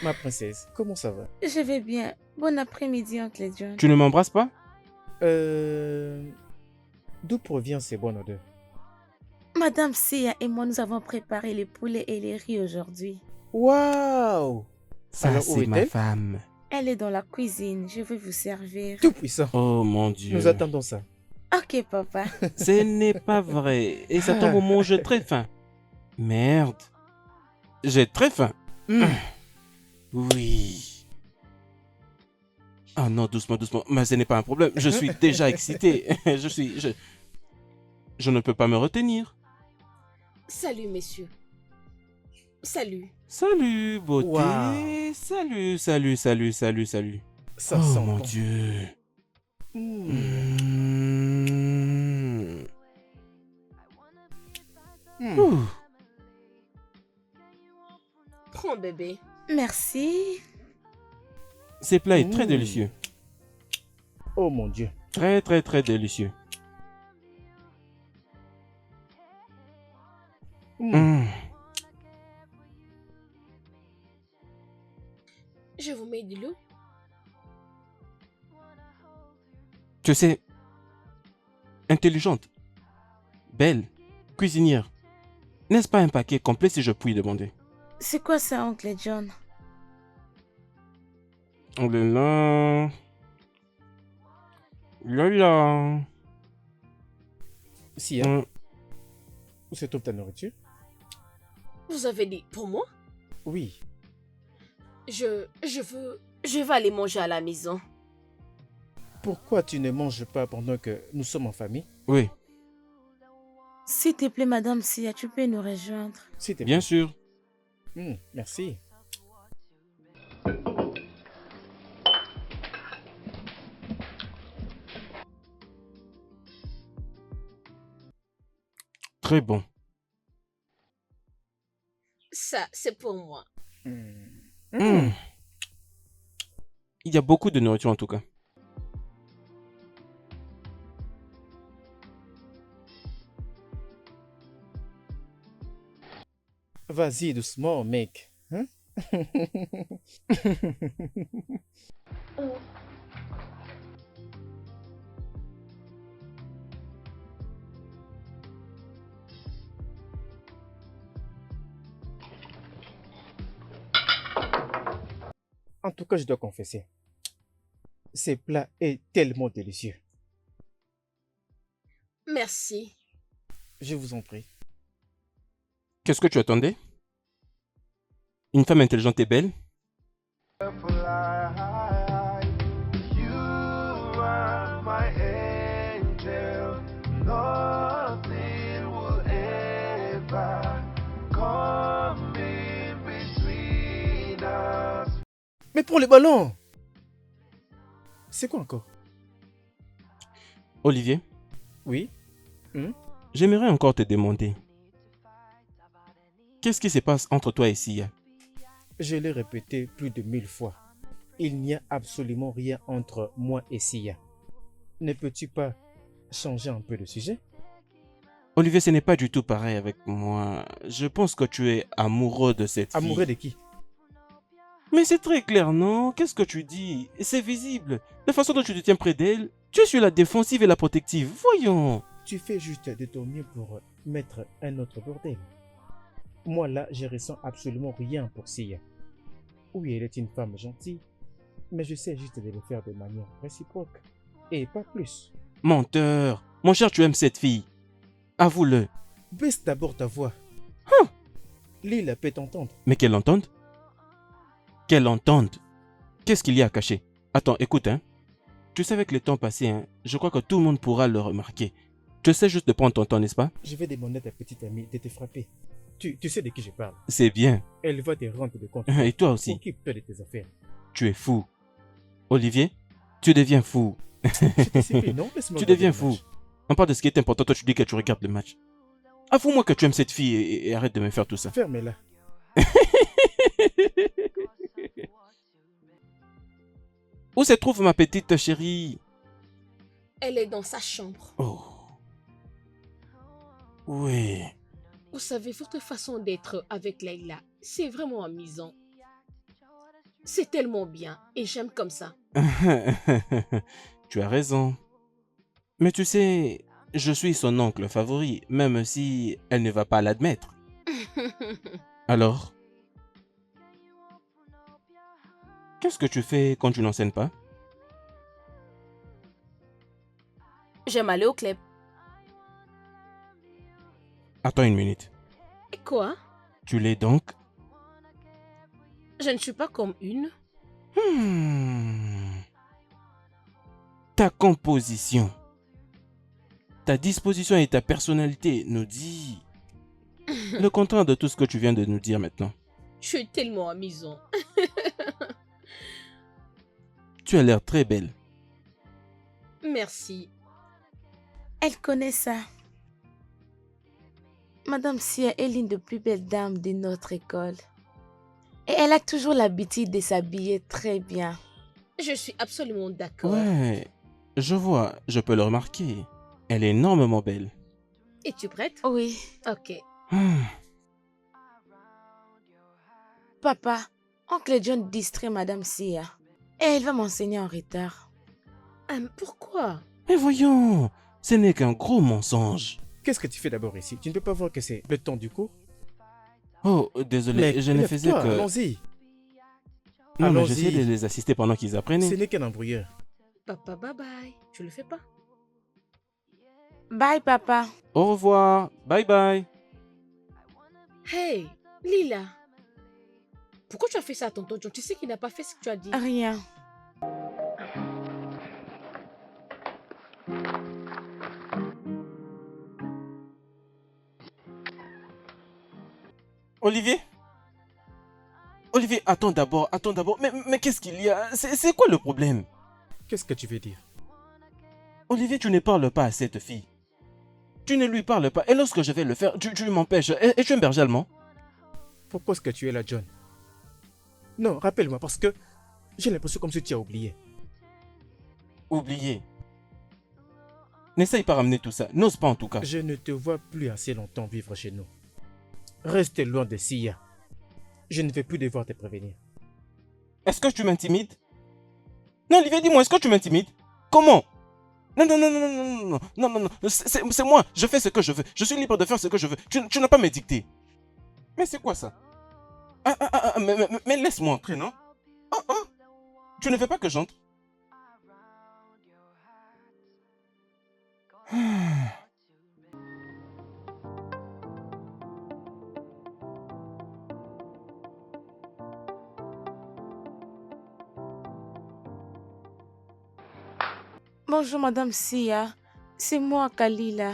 Ma princesse, comment ça va? je vais bien. Bon après-midi, oncle John. Tu ne m'embrasses pas? D'où provient ces bonnes odeurs? Madame Sia et moi, nous avons préparé les poulets et les riz aujourd'hui. Waouh! Ça, Alors, où c'est ma est-elle? femme. Elle est dans la cuisine. Je vais vous servir. Tout puissant. Oh mon Dieu. Nous attendons ça. Ok, papa. Ce n'est pas vrai. Et ça tombe au moment où j'ai très faim. Merde. J'ai très faim. Oui. Ah non, doucement, doucement. Mais ce n'est pas un problème. Je suis déjà excité. Je ne peux pas me retenir. Salut, messieurs. Salut. Salut, beauté. Waouh. Salut, salut, salut, salut, salut. Ça oh sent mon bon. Dieu. Mm. Mm. Ouh. Prends, bébé. Merci. Ce plat est très Mm. délicieux. Oh mon Dieu. Très, très, très délicieux. Mm. Mm. Je vous mets de l'eau. Tu sais, intelligente, belle, cuisinière. N'est-ce pas un paquet complet si je puis demander? C'est quoi ça, oncle John? On est là. Là, là. Si, hein? Mm. Où se trouve ta nourriture? Vous avez dit pour moi? Oui. Je vais aller manger à la maison. Pourquoi tu ne manges pas pendant que nous sommes en famille? Oui, S'il te plaît, Madame Sia, tu peux nous rejoindre. S'il te plaît. bien sûr. Merci. Très bon. Ça, c'est pour moi. Mm. Il y a beaucoup de nourriture en tout cas. Vas-y, doucement, mec. Hein? En tout cas, je dois confesser. Ce plat est tellement délicieux. Merci. Je vous en prie. Qu'est-ce que tu attendais? Une femme intelligente et belle? For life. You are my angel. Nothing will ever come in between us. Mais pour le ballon! C'est quoi encore? Olivier, Oui? j'aimerais encore te demander. Qu'est-ce qui se passe entre toi et Sia? Je l'ai répété plus de 1000 fois. Il n'y a absolument rien entre moi et Sia. Ne peux-tu pas changer un peu de sujet? Olivier, ce n'est pas du tout pareil avec moi. Je pense que tu es amoureux de cette fille. Amoureux de qui? Mais c'est très clair, non? Qu'est-ce que tu dis? C'est visible. La façon dont tu te tiens près d'elle, tu es sur la défensive et la protective. Voyons. Tu fais juste de ton mieux pour mettre un autre bordel. Moi là, je ressens absolument rien pour Sia. Oui, elle est une femme gentille, mais je sais juste de le faire de manière réciproque. Et pas plus. Menteur. Mon cher, tu aimes cette fille. Avoue-le. Baisse d'abord ta voix. Lila peut t'entendre. Mais qu'elle entende? Qu'elle entende? Qu'est-ce qu'il y a à cacher? Attends, écoute, hein. Tu sais, avec le temps passé, hein, je crois que tout le monde pourra le remarquer. Tu sais juste de prendre ton temps, n'est-ce pas? Je vais demander à ta petite amie de te frapper. Tu sais de qui je parle. C'est bien. Elle va te rendre de compte. Et toi aussi. Occupe-toi de tes affaires. Tu es fou. Olivier, tu deviens fou. Je t'ai sifflé, non? Laisse-moi Tu regarder deviens le fou. match. On parle de ce qui est important, toi tu dis que tu regardes le match. Avoue-moi que tu aimes cette fille et arrête de me faire tout ça. Ferme-la. Où se trouve ma petite chérie? Elle est dans sa chambre. Oh. Oui. Vous savez, votre façon d'être avec Leila, c'est vraiment amusant. C'est tellement bien et j'aime comme ça. Tu as raison. Mais tu sais, je suis son oncle favori, même si elle ne va pas l'admettre. Alors? Qu'est-ce que tu fais quand tu n'enseignes pas? J'aime aller au club. Attends une minute. Et quoi? Tu l'es donc? Je ne suis pas comme une. Ta composition, ta disposition et ta personnalité nous dit le contraire de tout ce que tu viens de nous dire maintenant. Je suis tellement amusant. Tu as l'air très belle. Merci. Elle connaît ça. Madame Sia est l'une des plus belles dames de notre école. Et elle a toujours l'habitude de s'habiller très bien. Je suis absolument d'accord. Ouais, je vois, je peux le remarquer. Elle est énormément belle. Es-tu prête? Oui. Ok. Papa, oncle John distrait Madame Sia. Et elle va m'enseigner en retard. Pourquoi? Mais voyons, ce n'est qu'un gros mensonge. Qu'est-ce que tu fais d'abord ici? Tu ne peux pas voir que c'est le temps du cours? Oh, désolé, Mais je ne faisais lève-toi, que... allons-y. Non, mais allons-y. j'essayais de les assister pendant qu'ils Ce apprenaient. n'est qu'un embrouilleur. Papa, bye bye. Tu le fais pas? Bye, papa. Au revoir, bye bye. Hey, Lila. Pourquoi tu as fait ça à tonton John? Tu sais qu'il n'a pas fait ce que tu as dit. Rien. Olivier? Olivier, attends d'abord, attends d'abord. Mais qu'est-ce qu'il y a? C'est quoi le problème? Qu'est-ce que tu veux dire? Olivier, tu ne parles pas à cette fille. Tu ne lui parles pas. Et lorsque je vais le faire, tu m'empêches. Et tu es un berger allemand? Pourquoi est-ce que tu es là, John? Non, rappelle-moi, parce que j'ai l'impression comme si tu as oublié. Oublié. N'essaye pas ramener tout ça. N'ose pas en tout cas. Je ne te vois plus assez longtemps vivre chez nous. Reste loin de Sia. Je ne vais plus devoir te prévenir. Est-ce que tu m'intimides? Non, Olivier, dis-moi, est-ce que tu m'intimides? Comment? Non, non, non, non, non, non, non, non, non, non, c'est moi, je fais ce que je veux. Je suis libre de faire ce que je veux. Tu n'as pas à me dicter. Mais c'est quoi ça? Mais laisse-moi entrer, non? Oh, oh. Tu ne veux pas que j'entre? Bonjour, Madame Sia. C'est moi, Kalila.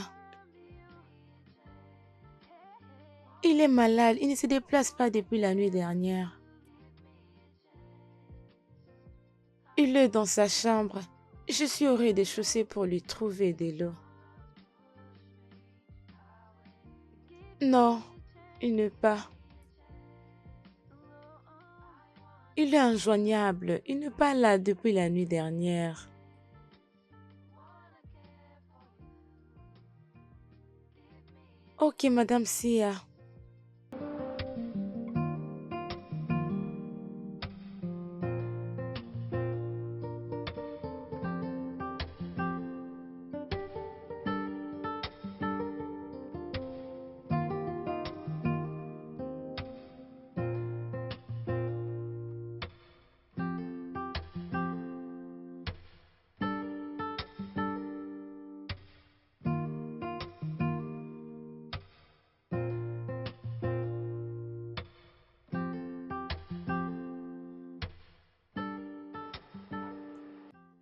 Il est malade. Il ne se déplace pas depuis la nuit dernière. Il est dans sa chambre. Je suis au rez-de-chaussée pour lui trouver de l'eau. Non, il n'est pas. Il est injoignable. Il n'est pas là depuis la nuit dernière. Ok, Madame Sia.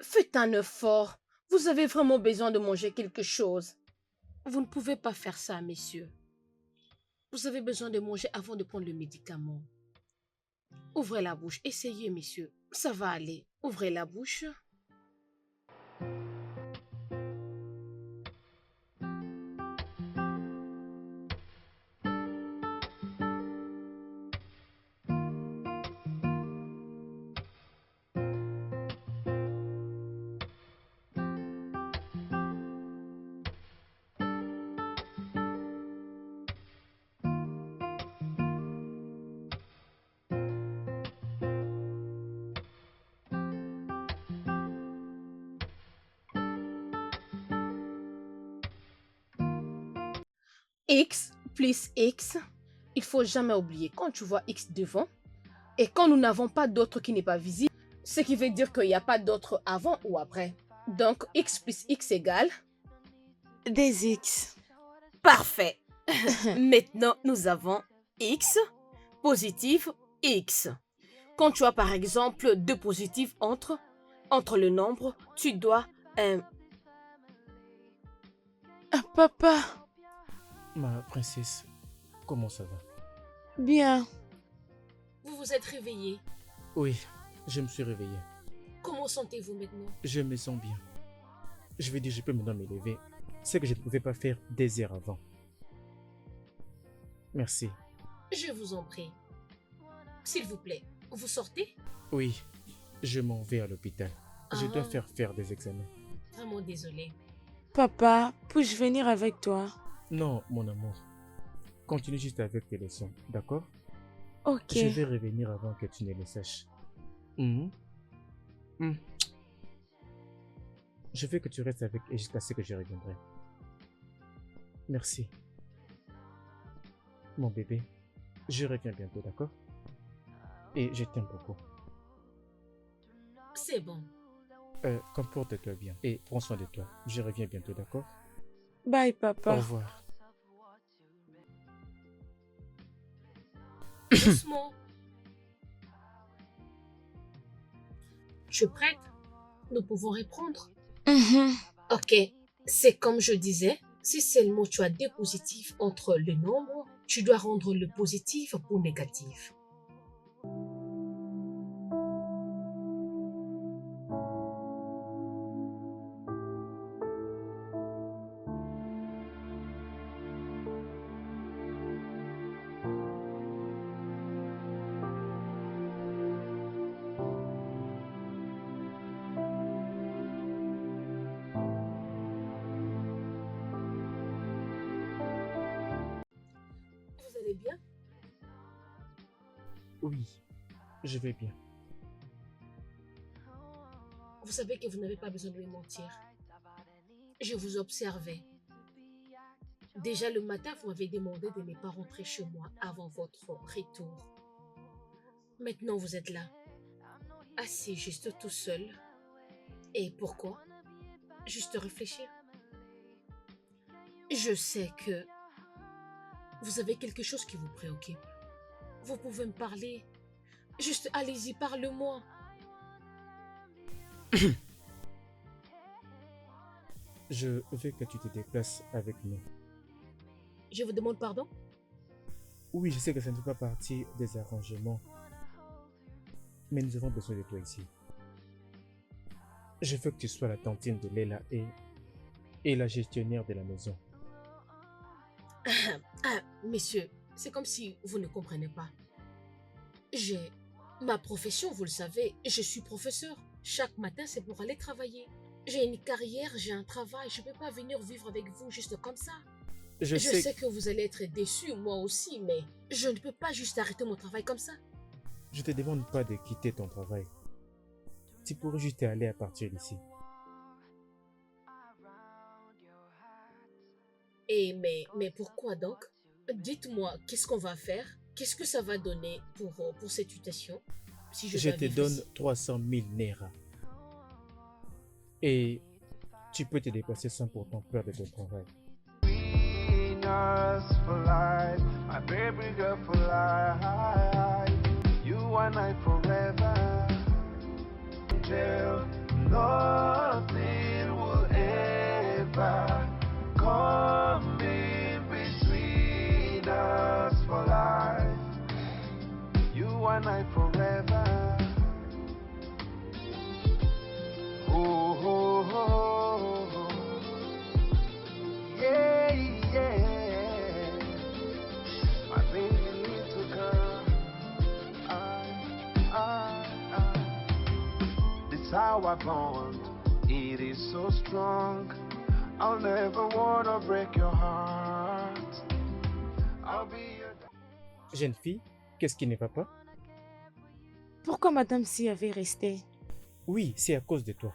Faites un effort. Vous avez vraiment besoin de manger quelque chose. Vous ne pouvez pas faire ça, messieurs. Vous avez besoin de manger avant de prendre le médicament. Ouvrez la bouche. Essayez, messieurs. Ça va aller. Ouvrez la bouche. X plus X, il faut jamais oublier, quand tu vois X devant, et quand nous n'avons pas d'autre qui n'est pas visible, ce qui veut dire qu'il n'y a pas d'autre avant ou après. Donc, X plus X égale... Des X. Parfait. Maintenant, nous avons X, positif, X. Quand tu as par exemple deux positifs entre le nombre, tu dois... Ah, papa. Ma princesse, comment ça va? Bien. Vous vous êtes réveillé. Oui, je me suis réveillé. Comment sentez-vous maintenant? Je me sens bien. Je veux dire, je peux maintenant me lever. Ce que je ne pouvais pas faire des heures avant. Merci. Je vous en prie. S'il vous plaît, vous sortez? Oui, je m'en vais à l'hôpital. Je dois Ah. faire des examens. Vraiment désolée. Papa, puis-je venir avec toi? Non, mon amour. Continue juste avec tes leçons, d'accord? Ok. Je vais revenir avant que tu ne le saches. Mhm. Mhm. Je veux que tu restes avec et jusqu'à ce que je reviendrai. Merci. Mon bébé, je reviens bientôt, d'accord? Et je t'aime beaucoup. C'est bon. Comporte-toi bien et prends soin de toi. Je reviens bientôt, d'accord? Bye, Au papa. revoir. Doucement. Tu es prête? Nous pouvons reprendre. Mhm. Ok. C'est comme je disais, si seulement tu as des positifs entre le nombre, tu dois rendre le positif pour négatif. Vous allez bien? Oui, je vais bien. Vous savez que vous n'avez pas besoin de me mentir. Je vous observais. Déjà le matin, vous m'avez demandé de ne pas rentrer chez moi avant votre retour. Maintenant, vous êtes là, assis juste tout seul. Et pourquoi? Juste réfléchir. Je sais que vous avez quelque chose qui vous préoccupe. Vous pouvez me parler. Juste allez-y, parle-moi. Je veux que tu te déplaces avec nous. Je vous demande pardon? Oui, je sais que ça ne fait pas partie des arrangements, mais nous avons besoin de toi ici. Je veux que tu sois la tantine de Leila et la gestionnaire de la maison. Messieurs, c'est comme si vous ne comprenez pas. J'ai ma profession, vous le savez, je suis professeur. Chaque matin, c'est pour aller travailler. J'ai une carrière, j'ai un travail, je ne peux pas venir vivre avec vous juste comme ça. Je sais que vous allez être déçus, moi aussi, mais je ne peux pas juste arrêter mon travail comme ça. Je te demande pas de quitter ton travail. Tu pourrais juste aller à partir d'ici. Mais pourquoi donc? Dites-moi, qu'est-ce qu'on va faire? Qu'est-ce que ça va donner pour cette situation? Si Je dois te vivre donne ici? 300 000 Naira. Et tu peux te déplacer sans pourtant peur de ton travail. Between us for life, my baby girl for life. You and I forever. Till nothing will ever come in between us for life. You and I forever. Oh, oh, oh, oh. Yeah, yeah. My baby little girl. This how I bond. It is so strong. I'll never wanna break your heart. I'll be your. Jeune fille, qu'est-ce qui ne va pas? Pourquoi Madame Si avait resté? Oui, c'est à cause de toi.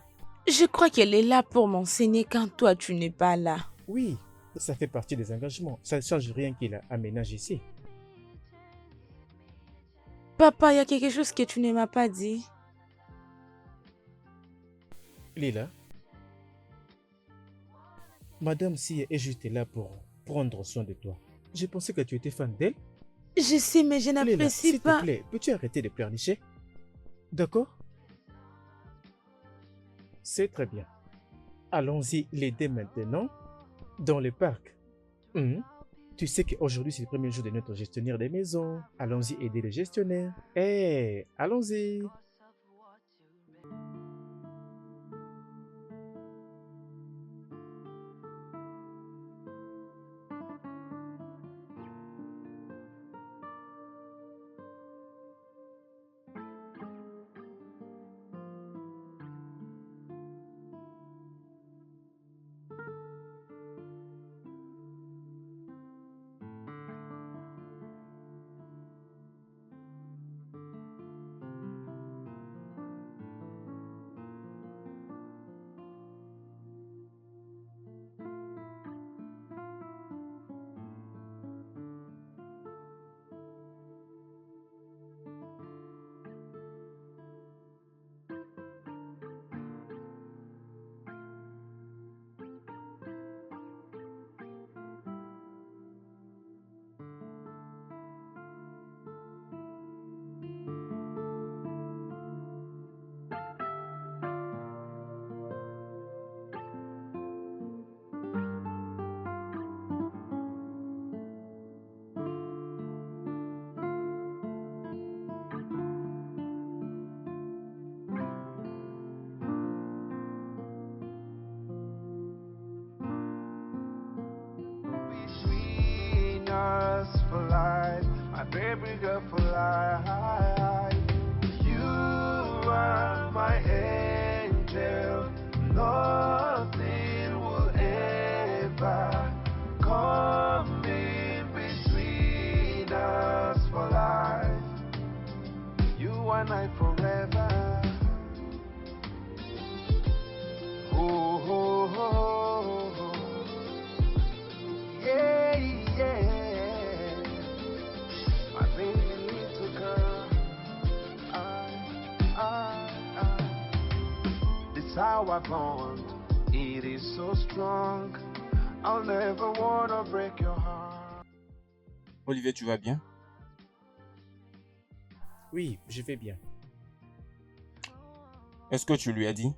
Je crois qu'elle est là pour m'enseigner quand toi tu n'es pas là. Oui, ça fait partie des engagements. Ça ne change rien qu'il aménage ici. Papa, il y a quelque chose que tu ne m'as pas dit. Lila, Madame Si est juste là pour prendre soin de toi. Je pensais que tu étais fan d'elle. Je sais, mais je Lila, n'apprécie s'il pas. te plaît, peux-tu arrêter de pleurnicher? D'accord? C'est très bien. Allons-y l'aider maintenant dans le parc. Tu sais qu'aujourd'hui c'est le premier jour de notre gestionnaire des maisons. Allons-y aider le gestionnaire. Allons-y. Between us for life, my baby girl for life. You are my angel. Nothing will ever come in between us for life. You and I forever. Oh, oh, oh, oh. Yeah, yeah. My baby little girl. This how I bond. It is so strong. I'll never wanna break your heart. Olivier, tu vas bien? Oui, je vais bien. Est-ce que tu lui as dit?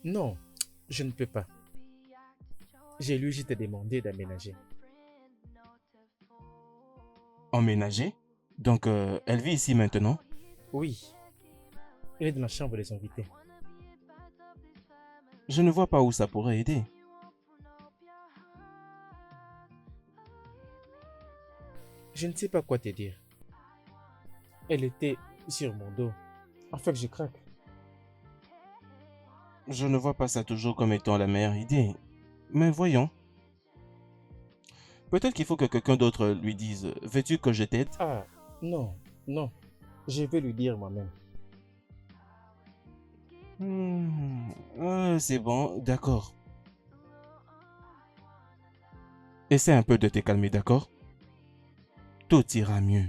Non, je ne peux pas. J'ai lui juste demandé d'aménager. Emménager? Donc, elle vit ici maintenant? Oui, elle est dans la chambre des invités. Je ne vois pas où ça pourrait aider. Je ne sais pas quoi te dire. Elle était sur mon dos. En fait, je craque. Je ne vois pas ça toujours comme étant la meilleure idée. Mais voyons. Peut-être qu'il faut que quelqu'un d'autre lui dise, veux-tu que je t'aide? Ah, non, non. Je vais lui dire moi-même. C'est bon, d'accord. Essaie un peu de te calmer, d'accord? Tout ira mieux.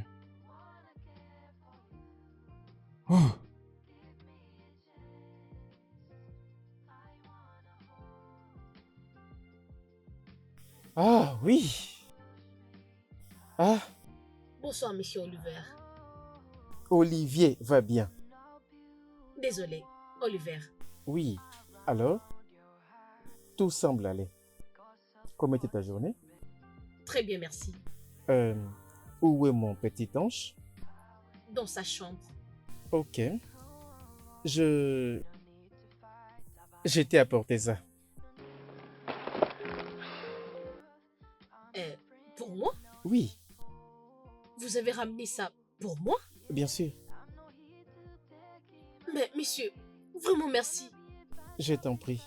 Oh. Ah, oui. Ah, Bonsoir, monsieur Oliver. Olivier va bien. Désolé, Oliver. Oui. Alors, tout semble aller. Comment était ta journée? Très bien, merci. Euh, Où est mon petit ange? Dans sa chambre. Ok. Je t'ai apporté ça. Pour moi? Oui, Vous avez ramené ça pour moi? bien sûr. Mais, monsieur, vraiment merci. Je t'en prie.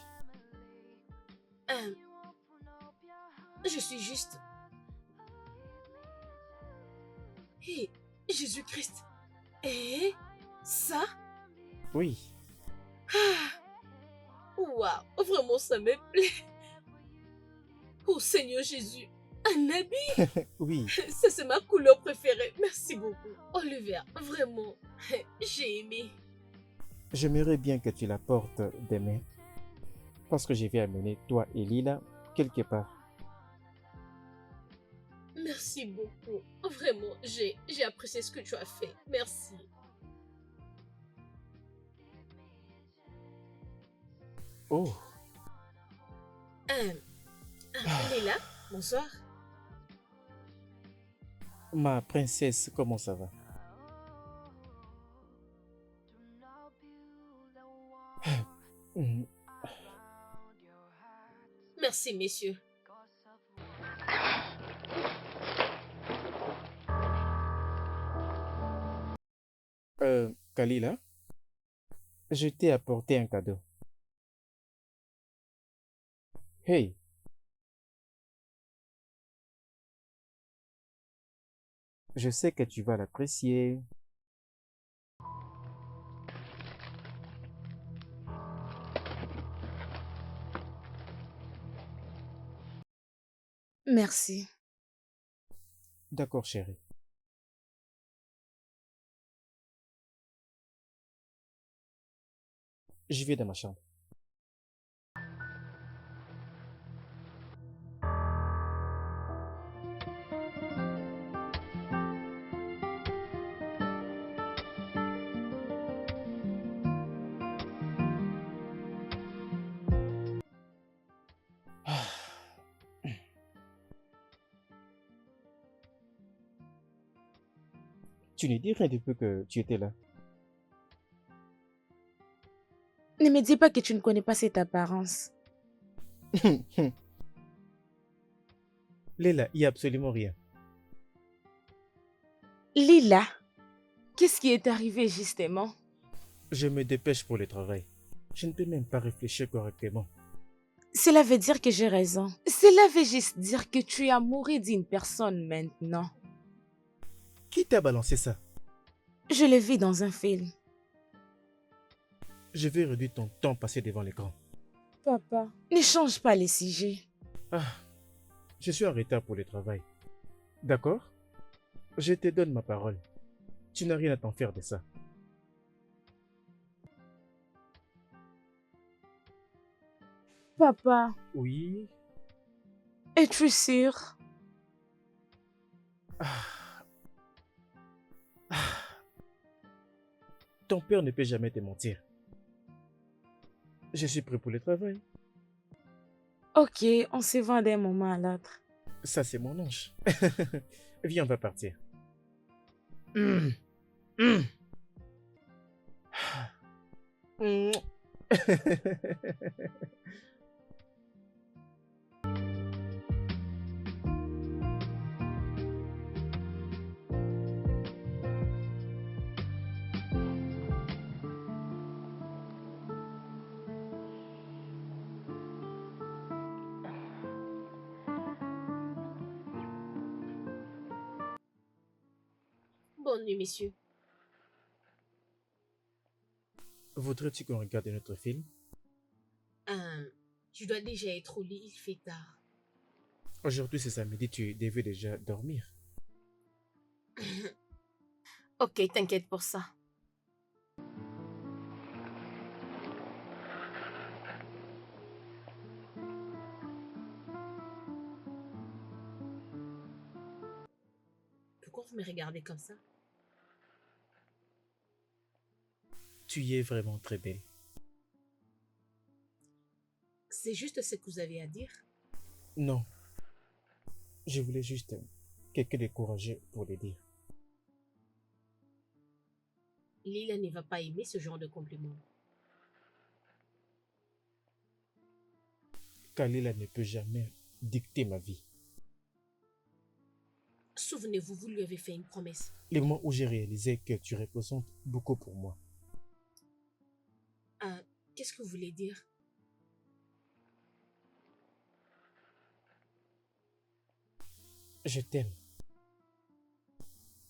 Je suis juste... Hé, Jésus-Christ. Et ça? Oui, Waouh, vraiment ça me plaît. Oh Seigneur Jésus, un habit. oui. Ça c'est ma couleur préférée. Merci beaucoup. Oliver, vraiment, j'ai aimé. J'aimerais bien que tu la portes demain. Parce que je vais amener toi et Lila quelque part. Merci beaucoup. Vraiment, j'ai apprécié ce que tu as fait. Merci. Oh, Léla, bonsoir. ma princesse, comment ça va? Hmm, Merci, messieurs. Kalila, je t'ai apporté un cadeau. Hey, je sais que tu vas l'apprécier. Merci. D'accord, chérie. Je vais dans ma chambre. Ah. Tu ne dis rien depuis que tu étais là. Ne me dis pas que tu ne connais pas cette apparence. Léla, il n'y a absolument rien. Lila, qu'est-ce qui est arrivé justement? Je me dépêche pour le travail. Je ne peux même pas réfléchir correctement. Cela veut dire que j'ai raison. Cela veut juste dire que tu es amoureux d'une personne maintenant. Qui t'a balancé ça? Je l'ai vu dans un film. Je vais réduire ton temps passé devant l'écran. Papa, ne change pas les sujets. Ah, je suis en retard pour le travail. D'accord? Je te donne ma parole. Tu n'as rien à t'en faire de ça. Papa, Oui. es-tu sûr? Ton père ne peut jamais te mentir. Je suis prêt pour le travail. Ok, on se voit d'un moment à l'autre. Ça, c'est mon ange. Viens, on va partir. Mm. Mm. Mm. Bonne nuit, messieurs. Voudrais-tu qu'on regarde notre film? Je dois déjà être au lit, il fait tard. Aujourd'hui, c'est samedi, tu devais déjà dormir. Ok, t'inquiète pour ça. Pourquoi vous me regardez comme ça? Tu y es vraiment très belle. C'est juste ce que vous avez à dire? Non, je voulais juste quelqu'un de courageux pour le dire. Lila ne va pas aimer ce genre de compliment. Kalila ne peut jamais dicter ma vie. Souvenez-vous, vous lui avez fait une promesse. Le moment où j'ai réalisé que tu représentes beaucoup pour moi. Qu'est-ce que vous voulez dire? Je t'aime.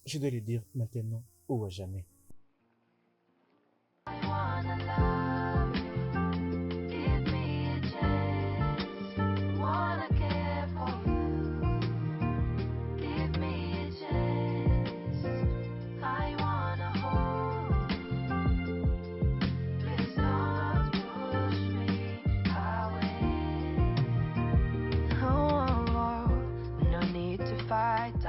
Je dois le dire maintenant ou à jamais.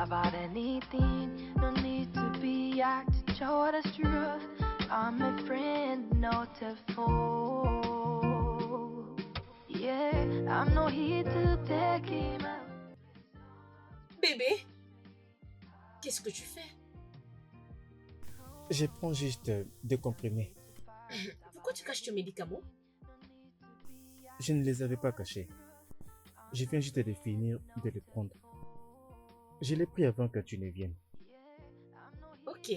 About anything, no need to be acting short as truth. I'm a friend, not a fool. Yeah, I'm not here to take him out. Bébé, qu'est-ce que tu fais? Je prends juste des comprimés. Pourquoi tu caches tes médicaments? Je ne les avais pas cachés. Je viens juste de finir de les prendre. Je l'ai pris avant que tu ne viennes. Ok.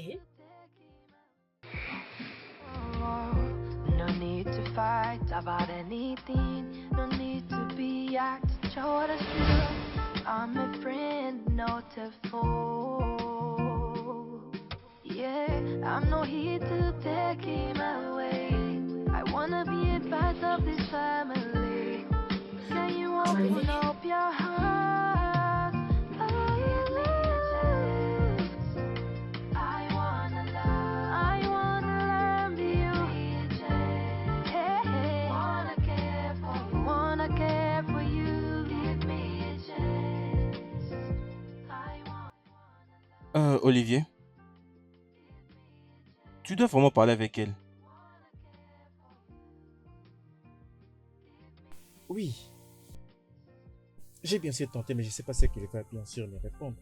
No need to fight about anything. No need to be acting short as truth. I'm a friend, not a fool. Yeah, I'm not here to take him away. I wanna be a part of this family. Can you open up your heart? Olivier, tu dois vraiment parler avec elle. Oui. J'ai bien sûr tenté, mais je ne sais pas ce qu'il va bien sûr me répondre.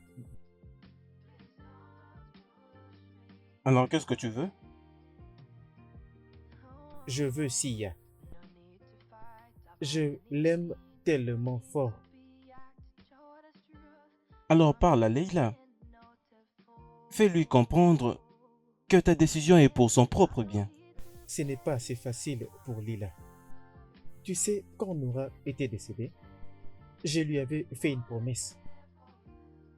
Alors, qu'est-ce que tu veux? Je veux Sia. Je l'aime tellement fort. Alors parle à Leila. Fais-lui comprendre que ta décision est pour son propre bien. Ce n'est pas assez facile pour Lila. Tu sais, quand Nora était décédée, je lui avais fait une promesse.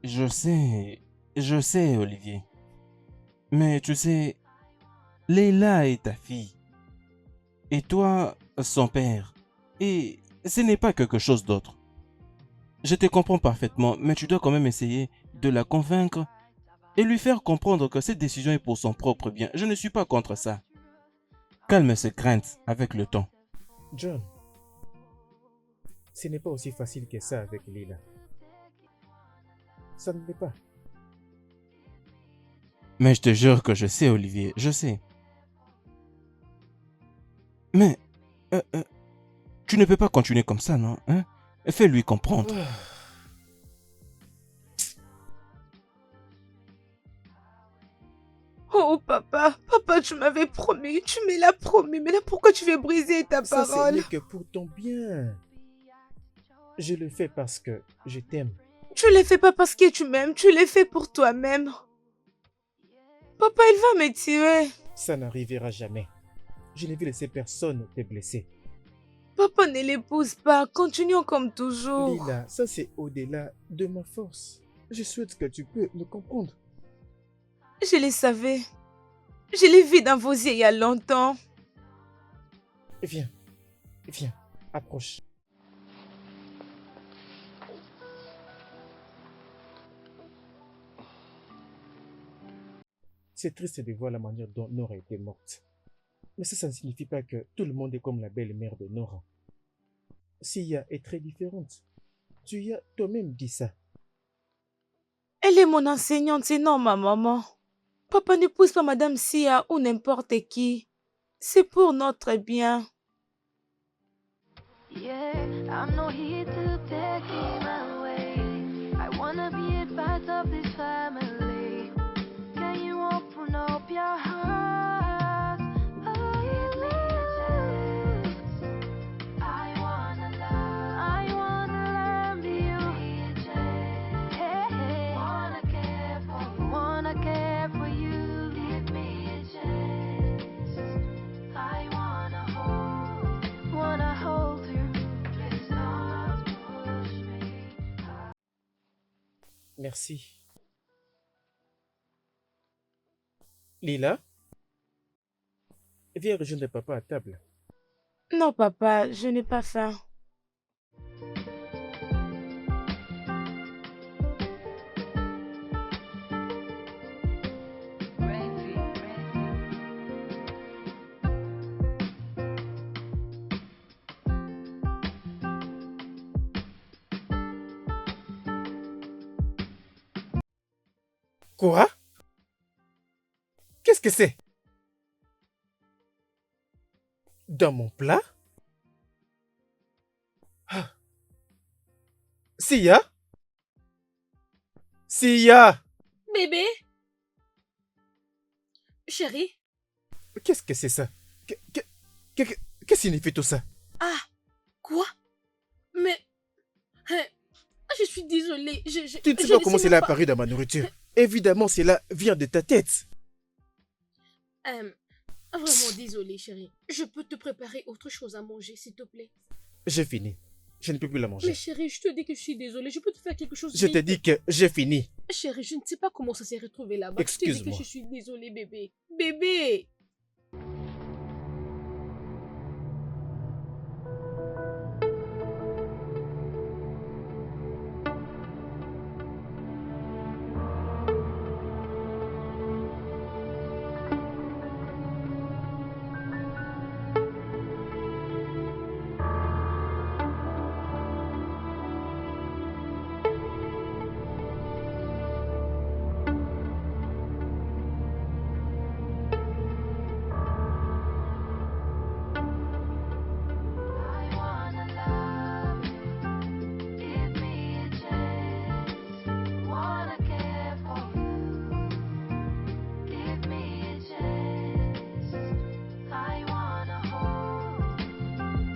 Je sais, Olivier. Mais tu sais, Leila est ta fille. Et toi, son père. Et ce n'est pas quelque chose d'autre. Je te comprends parfaitement, mais tu dois quand même essayer de la convaincre et lui faire comprendre que cette décision est pour son propre bien. Je ne suis pas contre ça. Calme ses craintes avec le temps. John, Ce n'est pas aussi facile que ça avec Lila. Ça ne l'est pas. Mais je te jure que je sais, Olivier, je sais. Mais, tu ne peux pas continuer comme ça, non? Hein? Fais-lui comprendre. Oh papa, papa, tu m'avais promis, tu me l'as promis, mais là pourquoi tu veux briser ta Ça, ce parole? n'est que pour ton bien. Je le fais parce que je t'aime. Tu le fais pas parce que tu m'aimes, tu le fais pour toi-même. Papa, il va me tuer. Ça n'arrivera jamais. Je ne vais laisser personne te blesser. Papa, ne l'épouse pas, continuons comme toujours. Lila, ça c'est au-delà de ma force. Je souhaite que tu peux me comprendre. Je le savais. Je l'ai vu dans vos yeux il y a longtemps. Viens, viens, approche. C'est triste de voir la manière dont Nora était morte. Mais ça ne signifie pas que tout le monde est comme la belle-mère de Nora. Sia est très différente. Tu as toi-même dit ça. Elle est mon enseignante, c'est non ma maman. Papa n'épouse pas Madame Sia ou n'importe qui. C'est pour notre bien. Yeah, I'm not here to take him away. I wanna be a part of this family. Can you open up your heart? Give me a chance. I wanna love you. Hey, hey. Wanna care for you. Give me a chance. I wanna hold you. Please don't push me. Merci. Lila, viens rejoindre papa à table. Non papa, je n'ai pas faim. Quoi? Qu'est-ce que c'est? Dans mon plat? Ah. Sia? Sia! Bébé? Chérie? Qu'est-ce que c'est ça? Que signifie tout ça? Ah, quoi? Mais... hein, je suis désolée. Tu ne sais pas comment cela a apparu dans ma nourriture. Évidemment, cela vient de ta tête. Vraiment désolée, chérie. Je peux te préparer autre chose à manger, s'il te plaît. J'ai fini. Je ne peux plus la Mais manger. chérie, je te dis que je suis désolée. Je peux te faire quelque chose Je te vite. dis que j'ai fini. Chérie, je ne sais pas comment ça s'est retrouvé là-bas. Je te dis que Excuse-moi. je suis désolée, bébé. Bébé! I wanna love you. Give me a chance. Wanna care for you. Give me a chance. I wanna hold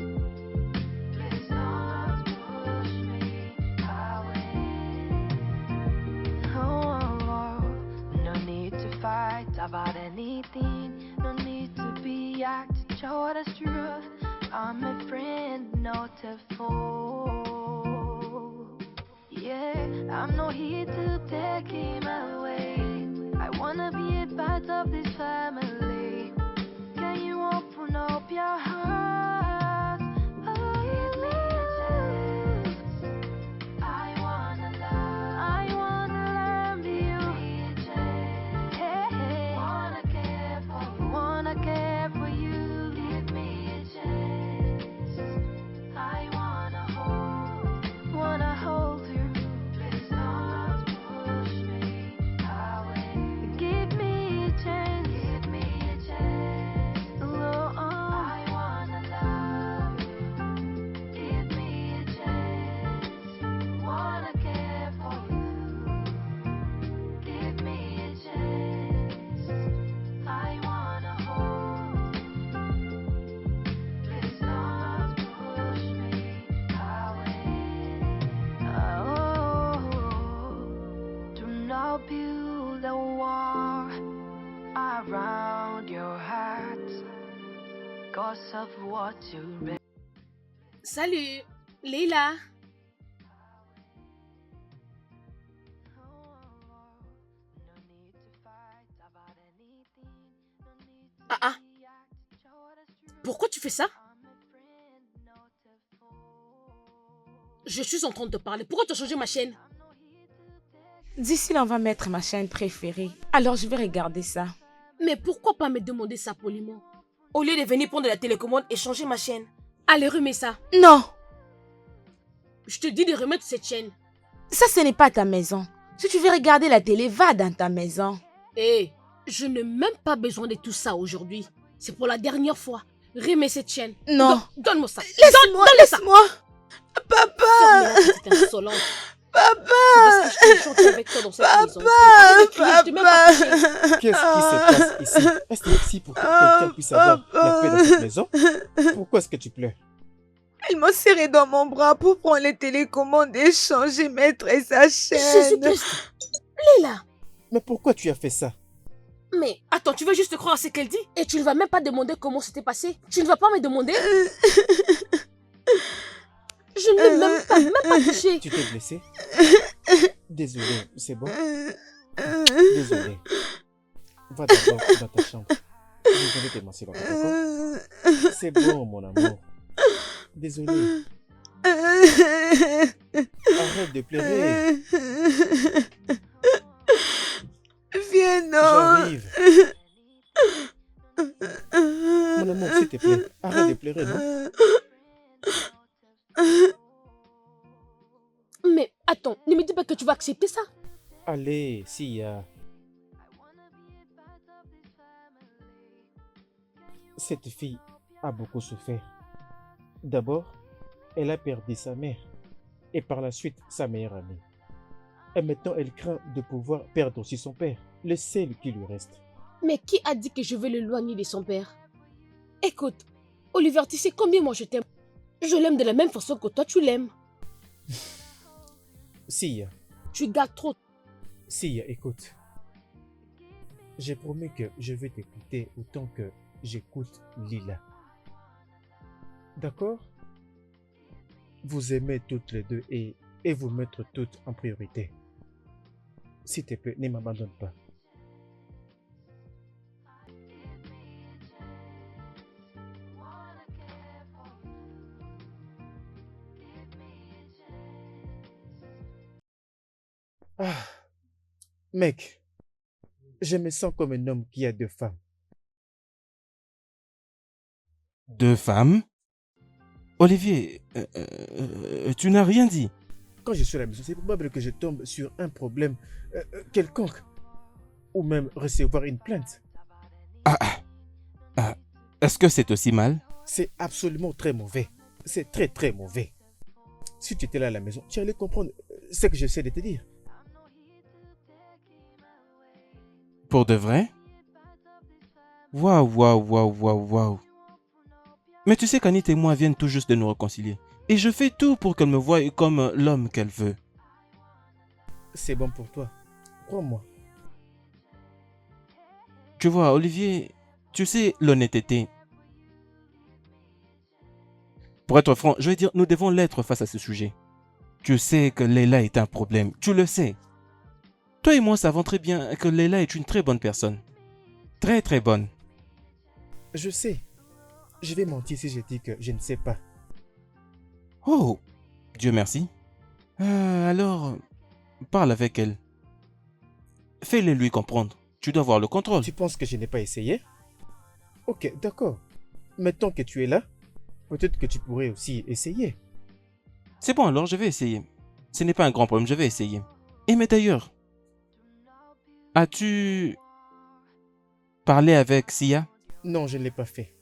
you. Please don't push me away. Oh, no need to fight about anything. No need to be acting show the truth. I'm a friend, not a foe. Yeah, I'm not here to take him away. I wanna be a part of this family. Can you open up your heart? Give me a chance. I wanna love you. Hey, hey. Wanna care for you. Give me a chance. I wanna hold build a wall around your heart, 'cause of what you read. Salut, Leila. Ah ah. Pourquoi tu fais ça? Je suis en train de te parler. Pourquoi tu as changé ma chaîne? D'ici là, on va mettre ma chaîne préférée. Alors, je vais regarder ça. Mais pourquoi pas me demander ça poliment? Au lieu de venir prendre la télécommande et changer ma chaîne. Allez, remets ça. Non, Je te dis de remettre cette chaîne. ça, ce n'est pas ta maison. Si tu veux regarder la télé, va dans ta maison. Hé, je n'ai même pas besoin de tout ça aujourd'hui. C'est pour la dernière fois. Remets cette chaîne. Non. Donne-moi ça. Laisse-moi, Donne-moi ça. laisse-moi. Papa, Ferme-la, petite insolente. papa, Parce que je suis chanter avec toi dans cette maison. Arrête de crier, je t'ai même pas touché. Qu'est-ce qui se passe ici? Est-ce ici pour que quelqu'un puisse avoir la paix dans cette maison? Pourquoi est-ce que tu pleures? Elle m'a serré dans mon bras pour prendre les télécommandes et changer, mettre sa chaîne. Jésus-Christ. Léla. Mais pourquoi tu as fait ça? Mais attends, tu veux juste croire à ce qu'elle dit? Et tu ne vas même pas demander comment c'était passé? Tu ne vas pas me demander? Je ne l'ai même pas touché. Tu t'es blessé? Désolé, c'est bon? Désolé. Va d'abord dans ta chambre. Je vais te masser là-bas, d'accord? C'est bon, mon amour. Désolé. Arrête de pleurer. Viens, non. J'arrive. Mon amour, s'il te plaît, arrête de pleurer, non? Mais attends, ne me dis pas que tu vas accepter ça. Allez, Sia. Cette fille a beaucoup souffert. D'abord, elle a perdu sa mère et par la suite sa meilleure amie. Et maintenant, elle craint de pouvoir perdre aussi son père, le seul qui lui reste. Mais qui a dit que je vais l'éloigner de son père? Écoute, Oliver, tu sais combien moi je t'aime. Je l'aime de la même façon que toi tu l'aimes. Sia, Tu gardes trop. Sia, écoute. J'ai promis que je vais t'écouter autant que j'écoute Lila. D'accord? Vous aimez toutes les deux et vous mettre toutes en priorité. S'il te plaît, ne m'abandonne pas. Ah, mec, je me sens comme un homme qui a deux femmes. Deux femmes? Olivier, tu n'as rien dit. Quand je suis à la maison, c'est probable que je tombe sur un problème quelconque. Ou même recevoir une plainte. Est-ce que c'est aussi mal? C'est absolument très mauvais. C'est très très mauvais. Si tu étais là à la maison, tu allais comprendre ce que j'essaie de te dire. Pour de vrai? Waouh, waouh, waouh, waouh, waouh. Mais tu sais qu'Anit et moi viennent tout juste de nous réconcilier. Et je fais tout pour qu'elle me voie comme l'homme qu'elle veut. C'est bon pour toi. Crois-moi. Tu vois, Olivier, tu sais l'honnêteté. Pour être franc, je vais dire, nous devons l'être face à ce sujet. Tu sais que Leila est un problème. Tu le sais. Toi et moi savons très bien que Leila est une très bonne personne. Très très bonne. Je sais. Je vais mentir si je dis que je ne sais pas. Oh, Dieu merci. Alors, parle avec elle. Fais-le lui comprendre. Tu dois avoir le contrôle. Tu penses que je n'ai pas essayé? Ok, d'accord. Maintenant que tu es là, peut-être que tu pourrais aussi essayer. C'est bon alors, je vais essayer. Ce n'est pas un grand problème, je vais essayer. Et mais d'ailleurs, as-tu parlé avec Sia? Non, je ne l'ai pas fait.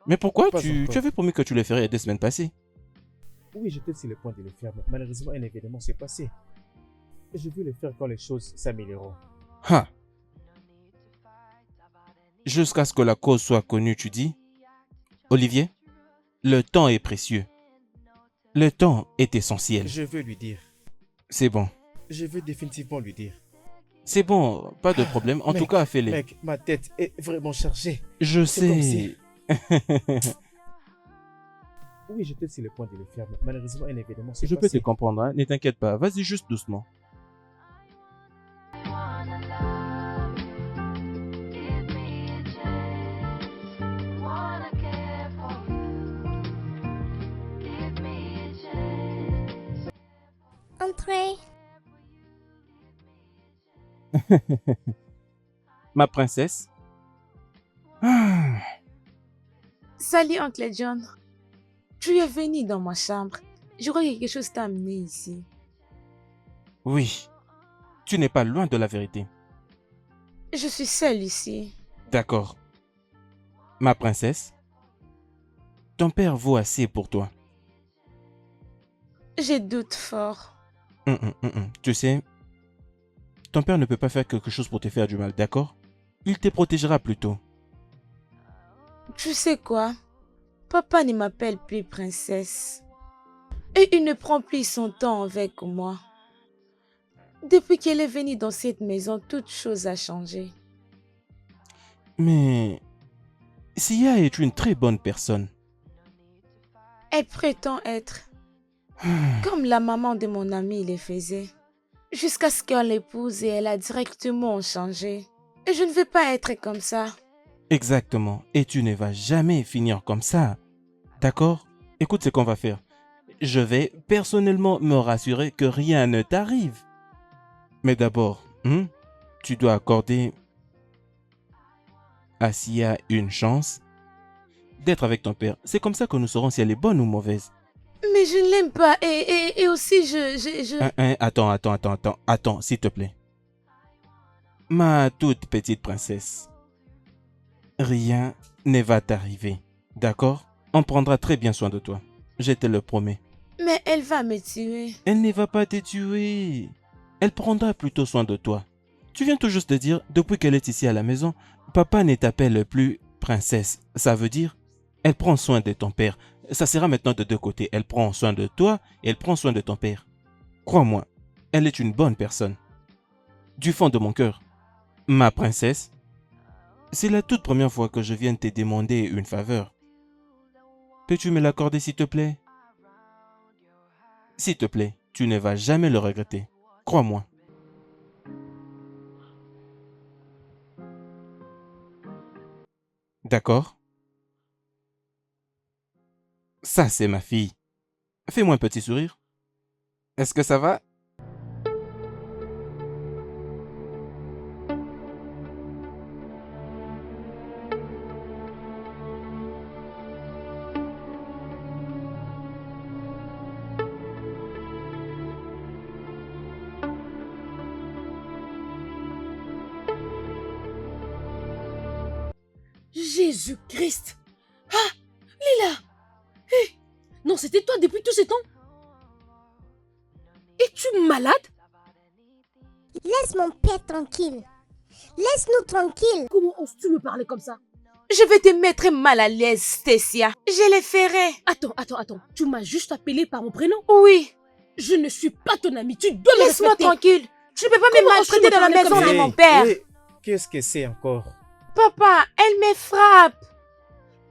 Mais pourquoi? Pas Tu encore. avais promis que tu le ferais il y a 2 semaines passées. Oui, j'étais sur le point de le faire, mais malheureusement, un événement s'est passé. Je veux le faire quand les choses s'amélioreront. Ha! Jusqu'à ce que la cause soit connue, tu dis? Olivier, le temps est précieux. Le temps est essentiel. Je veux lui dire. C'est bon. Je veux définitivement lui dire. C'est bon, pas de problème. En tout Mec, cas, fais-les. Mec, ma tête est vraiment chargée. Je C'est comme sais. Oui, j'étais sur le point de le faire, mais malheureusement, un événement s'est Je peux te passé. comprendre, hein. Ne t'inquiète pas. Vas-y juste doucement. Wanna love you, give me a chance. Wanna care for you, give me a chance. Entrez. Ma princesse. Ah, Salut, oncle John. Tu es venu dans ma chambre. Je crois que quelque chose t'a amené ici. oui, tu n'es pas loin de la vérité. Je suis seule ici. D'accord. Ma princesse, ton père vaut assez pour toi. Je doute fort. Tu sais, ton père ne peut pas faire quelque chose pour te faire du mal, d'accord? Il te protégera plutôt. Tu sais quoi? Papa ne m'appelle plus princesse. Et il ne prend plus son temps avec moi. Depuis qu'elle est venue dans cette maison, toute chose a changé. Mais Sia est une très bonne personne. Elle prétend être comme la maman de mon ami le faisait. Jusqu'à ce qu'on l'épouse et elle a directement changé. Et je ne veux pas être comme ça. Exactement. Et tu ne vas jamais finir comme ça. D'accord? Écoute ce qu'on va faire. Je vais personnellement me rassurer que rien ne t'arrive. Mais d'abord, tu dois accorder à Sia une chance d'être avec ton père. C'est comme ça que nous saurons si elle est bonne ou mauvaise. Mais je ne l'aime pas et aussi je... Attends, s'il te plaît. Ma toute petite princesse, rien ne va t'arriver, d'accord? On prendra très bien soin de toi, je te le promets. Mais elle va me tuer. Elle ne va pas te tuer, elle prendra plutôt soin de toi. Tu viens tout juste de dire, depuis qu'elle est ici à la maison, papa ne t'appelle plus princesse. Ça veut dire, elle prend soin de ton père. Ça sera maintenant de deux côtés. Elle prend soin de toi et elle prend soin de ton père. Crois-moi, elle est une bonne personne. Du fond de mon cœur, ma princesse, c'est la toute première fois que je viens te demander une faveur. Peux-tu me l'accorder s'il te plaît? S'il te plaît, tu ne vas jamais le regretter. Crois-moi. D'accord? Ça, c'est ma fille. Fais-moi un petit sourire. Est-ce que ça va? Jésus-Christ! Ah! Lila! Hé! Non, c'était toi depuis tout ce temps? Es-tu malade? Laisse mon père tranquille. Laisse-nous tranquille. Comment oses-tu me parler comme ça? Je vais te mettre mal à l'aise, Stécia. Je le ferai. Attends. Tu m'as juste appelé par mon prénom? Oui. Je ne suis pas ton ami. Tu dois me Laisse-moi respecter. tranquille. Tu ne peux pas Comment me oses-tu maltraiter me dans la parler maison comme de ça? mon père. Qu'est-ce que c'est encore? Papa, elle me frappe.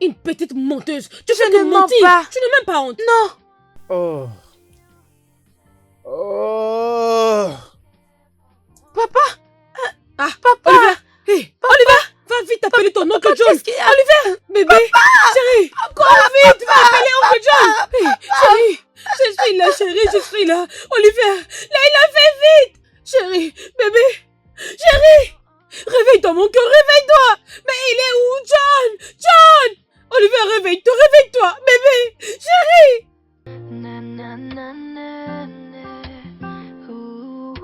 Une petite menteuse. Tu Je fais que ne mens mentir. pas. Tu n'as même pas honte. Non. Oh. Oh. Papa. Ah, Papa. Oliver. Hé, Oliver, va vite appeler ton oncle John. Qu'est-ce qu'il y a? Oliver, bébé. Chérie, cours vite, va appeler oncle John. Hey, chérie, je suis là. Oliver, Leïla, fais vite. Chérie, bébé. Chérie, réveille-toi, mon cœur, réveille-toi. Mais il est où, John? John. Oliver, réveille-toi, bébé. Chérie. Na na na na na. Ooh,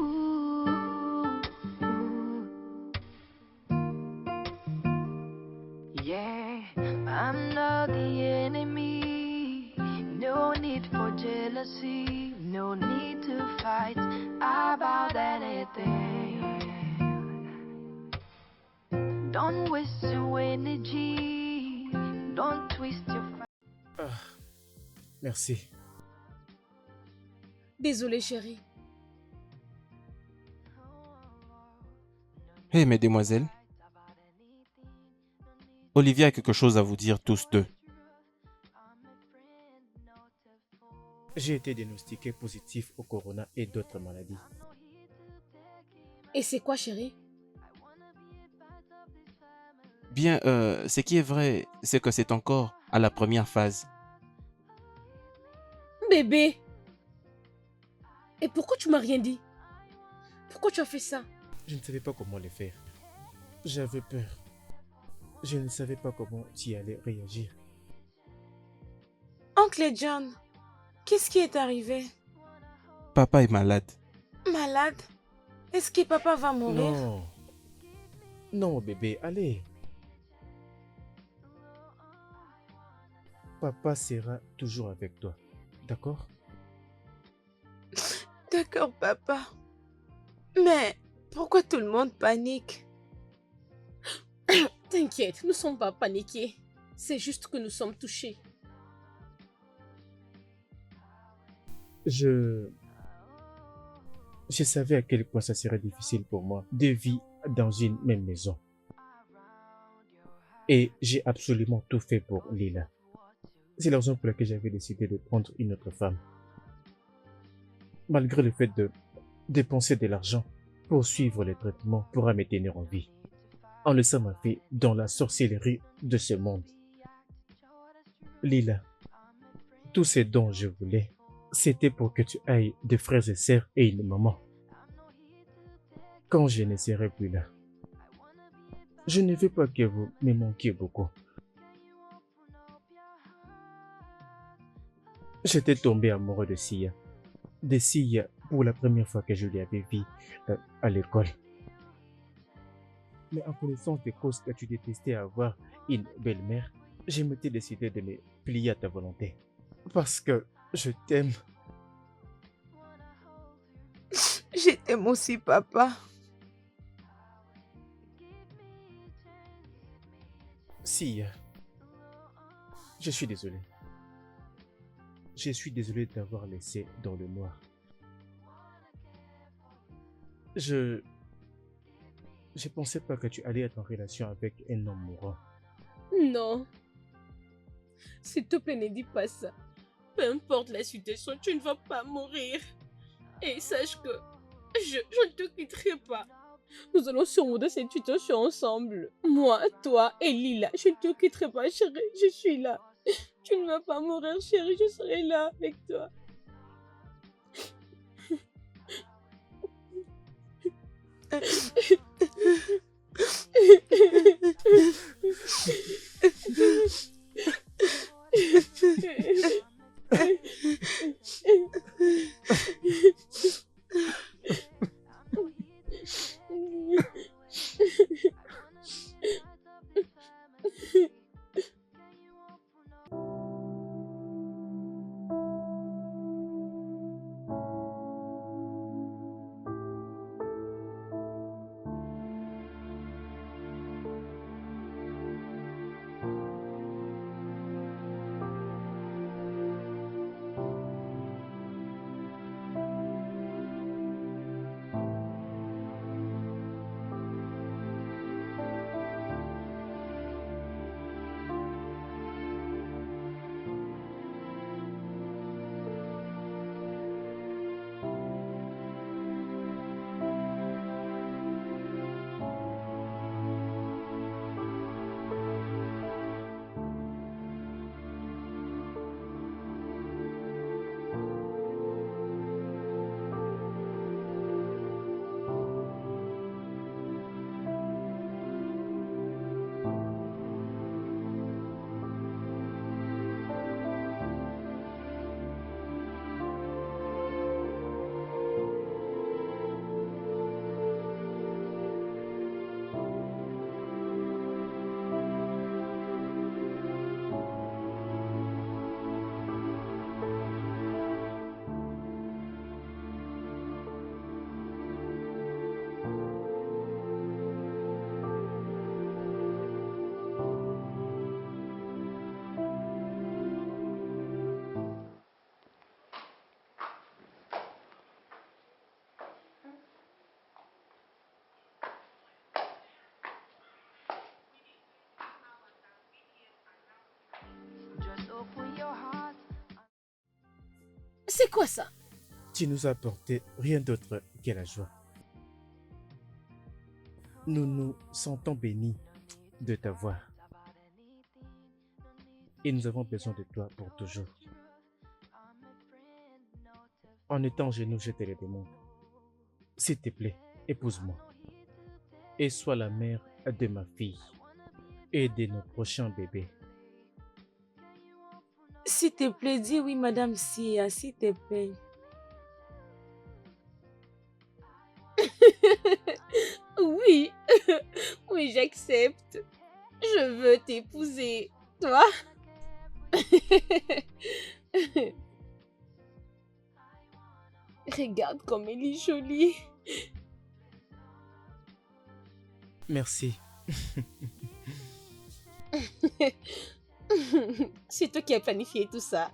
yeah, I'm not the enemy. No need for jealousy. No need to fight about anything. Don't waste your energy. Don't twist your. Merci. Désolée, chérie. Hé, mesdemoiselles, Olivier a quelque chose à vous dire tous deux. J'ai été diagnostiqué positif au corona et d'autres maladies. Et c'est quoi, chérie? Bien, ce qui est vrai, c'est que c'est encore à la première phase. Bébé! Et pourquoi tu m'as rien dit? Pourquoi tu as fait ça? Je ne savais pas comment le faire. J'avais peur. Je ne savais pas comment tu allais réagir. Oncle John, qu'est-ce qui est arrivé? Papa est malade. Malade? Est-ce que papa va mourir? Non. Non, bébé, allez. Papa sera toujours avec toi. D'accord? D'accord, papa. Mais pourquoi tout le monde panique? T'inquiète, nous ne sommes pas paniqués. C'est juste que nous sommes touchés. Je savais à quel point ça serait difficile pour moi de vivre dans une même maison. Et j'ai absolument tout fait pour Lila. C'est la raison pour laquelle j'avais décidé de prendre une autre femme. Malgré le fait de dépenser de l'argent pour suivre les traitements pour me tenir en vie, en laissant ma fille dans la sorcellerie de ce monde. Lila, tout ce dont je voulais, c'était pour que tu ailles des frères et sœurs et une maman. Quand je ne serai plus là, je ne veux pas que vous me manquiez beaucoup. J'étais tombé amoureux de Sia. De Sia pour la première fois que je l'avais vue à l'école. Mais en connaissance des causes que tu détestais avoir une belle-mère, je m'étais décidé de me plier à ta volonté. Parce que je t'aime. Je t'aime aussi, papa. Sia, je suis désolé. Je suis désolé d'avoir laissé dans le noir. Je pensais pas que tu allais être en relation avec un homme mourant. Non. S'il te plaît, ne dis pas ça. Peu importe la situation, tu ne vas pas mourir. Et sache que je ne te quitterai pas. Nous allons surmonter cette situation ensemble. Moi, toi et Lila. Je ne te quitterai pas, chérie. Je suis là. Tu ne vas pas mourir, chérie. Je serai là avec toi. C'est quoi ça? Tu nous as apporté rien d'autre que la joie. Nous nous sentons bénis de t'avoir. Et nous avons besoin de toi pour toujours. En étant genoux, je te le demande. S'il te plaît, épouse-moi. Et sois la mère de ma fille et de nos prochains bébés. S'il te plaît, dis oui, Madame Sia, s'il te plaît. Oui, oui, j'accepte. Je veux t'épouser. Toi? Regarde comme elle est jolie. Merci. C'est toi qui as planifié tout ça.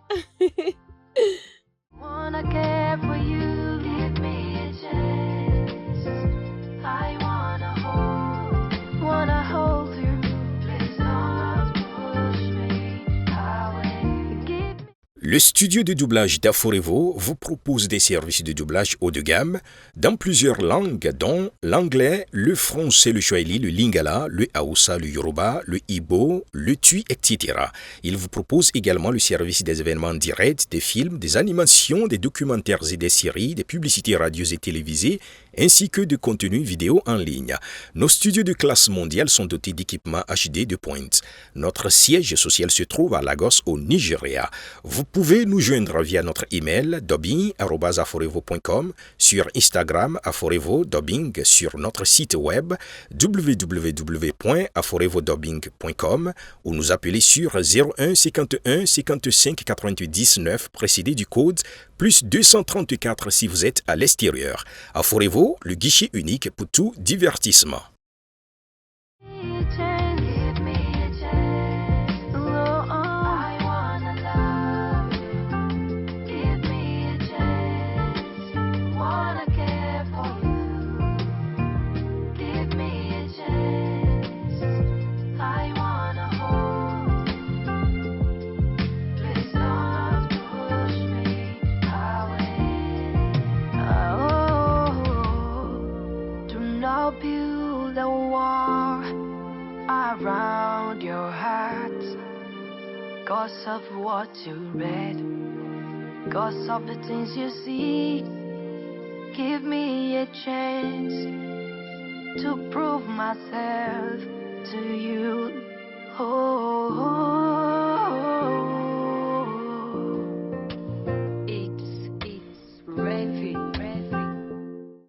Wanna care for you, give me a chance. I wanna hold you. Please don't push me away. Give me Le studio de doublage d'Aforevo vous propose des services de doublage haut de gamme dans plusieurs langues, dont l'anglais, le français, le swahili, le lingala, le hausa, le yoruba, le ibo, le tui, etc. Il vous propose également le service des événements directs, des films, des animations, des documentaires et des séries, des publicités radios et télévisées, ainsi que de contenus vidéo en ligne. Nos studios de classe mondiale sont dotés d'équipements HD de pointe. Notre siège social se trouve à Lagos, au Nigeria. Vous pouvez nous joindre via notre email dubbing@aforevo.com, sur Instagram Aforevo Dubbing, sur notre site web www.aforevodubbing.com ou nous appeler sur 01 51 55 88 19 précédé du code plus 234 si vous êtes à l'extérieur. Aforevo, le guichet unique pour tout divertissement. a chance. Give me a chance. Oh, I wanna love. Give me a chance. Wanna care for you. Give me a chance. I wanna hold. Please don't push me away. Oh, do not build a wall around your heart, cause of what you read, cause of the things you see. Give me a chance to prove myself.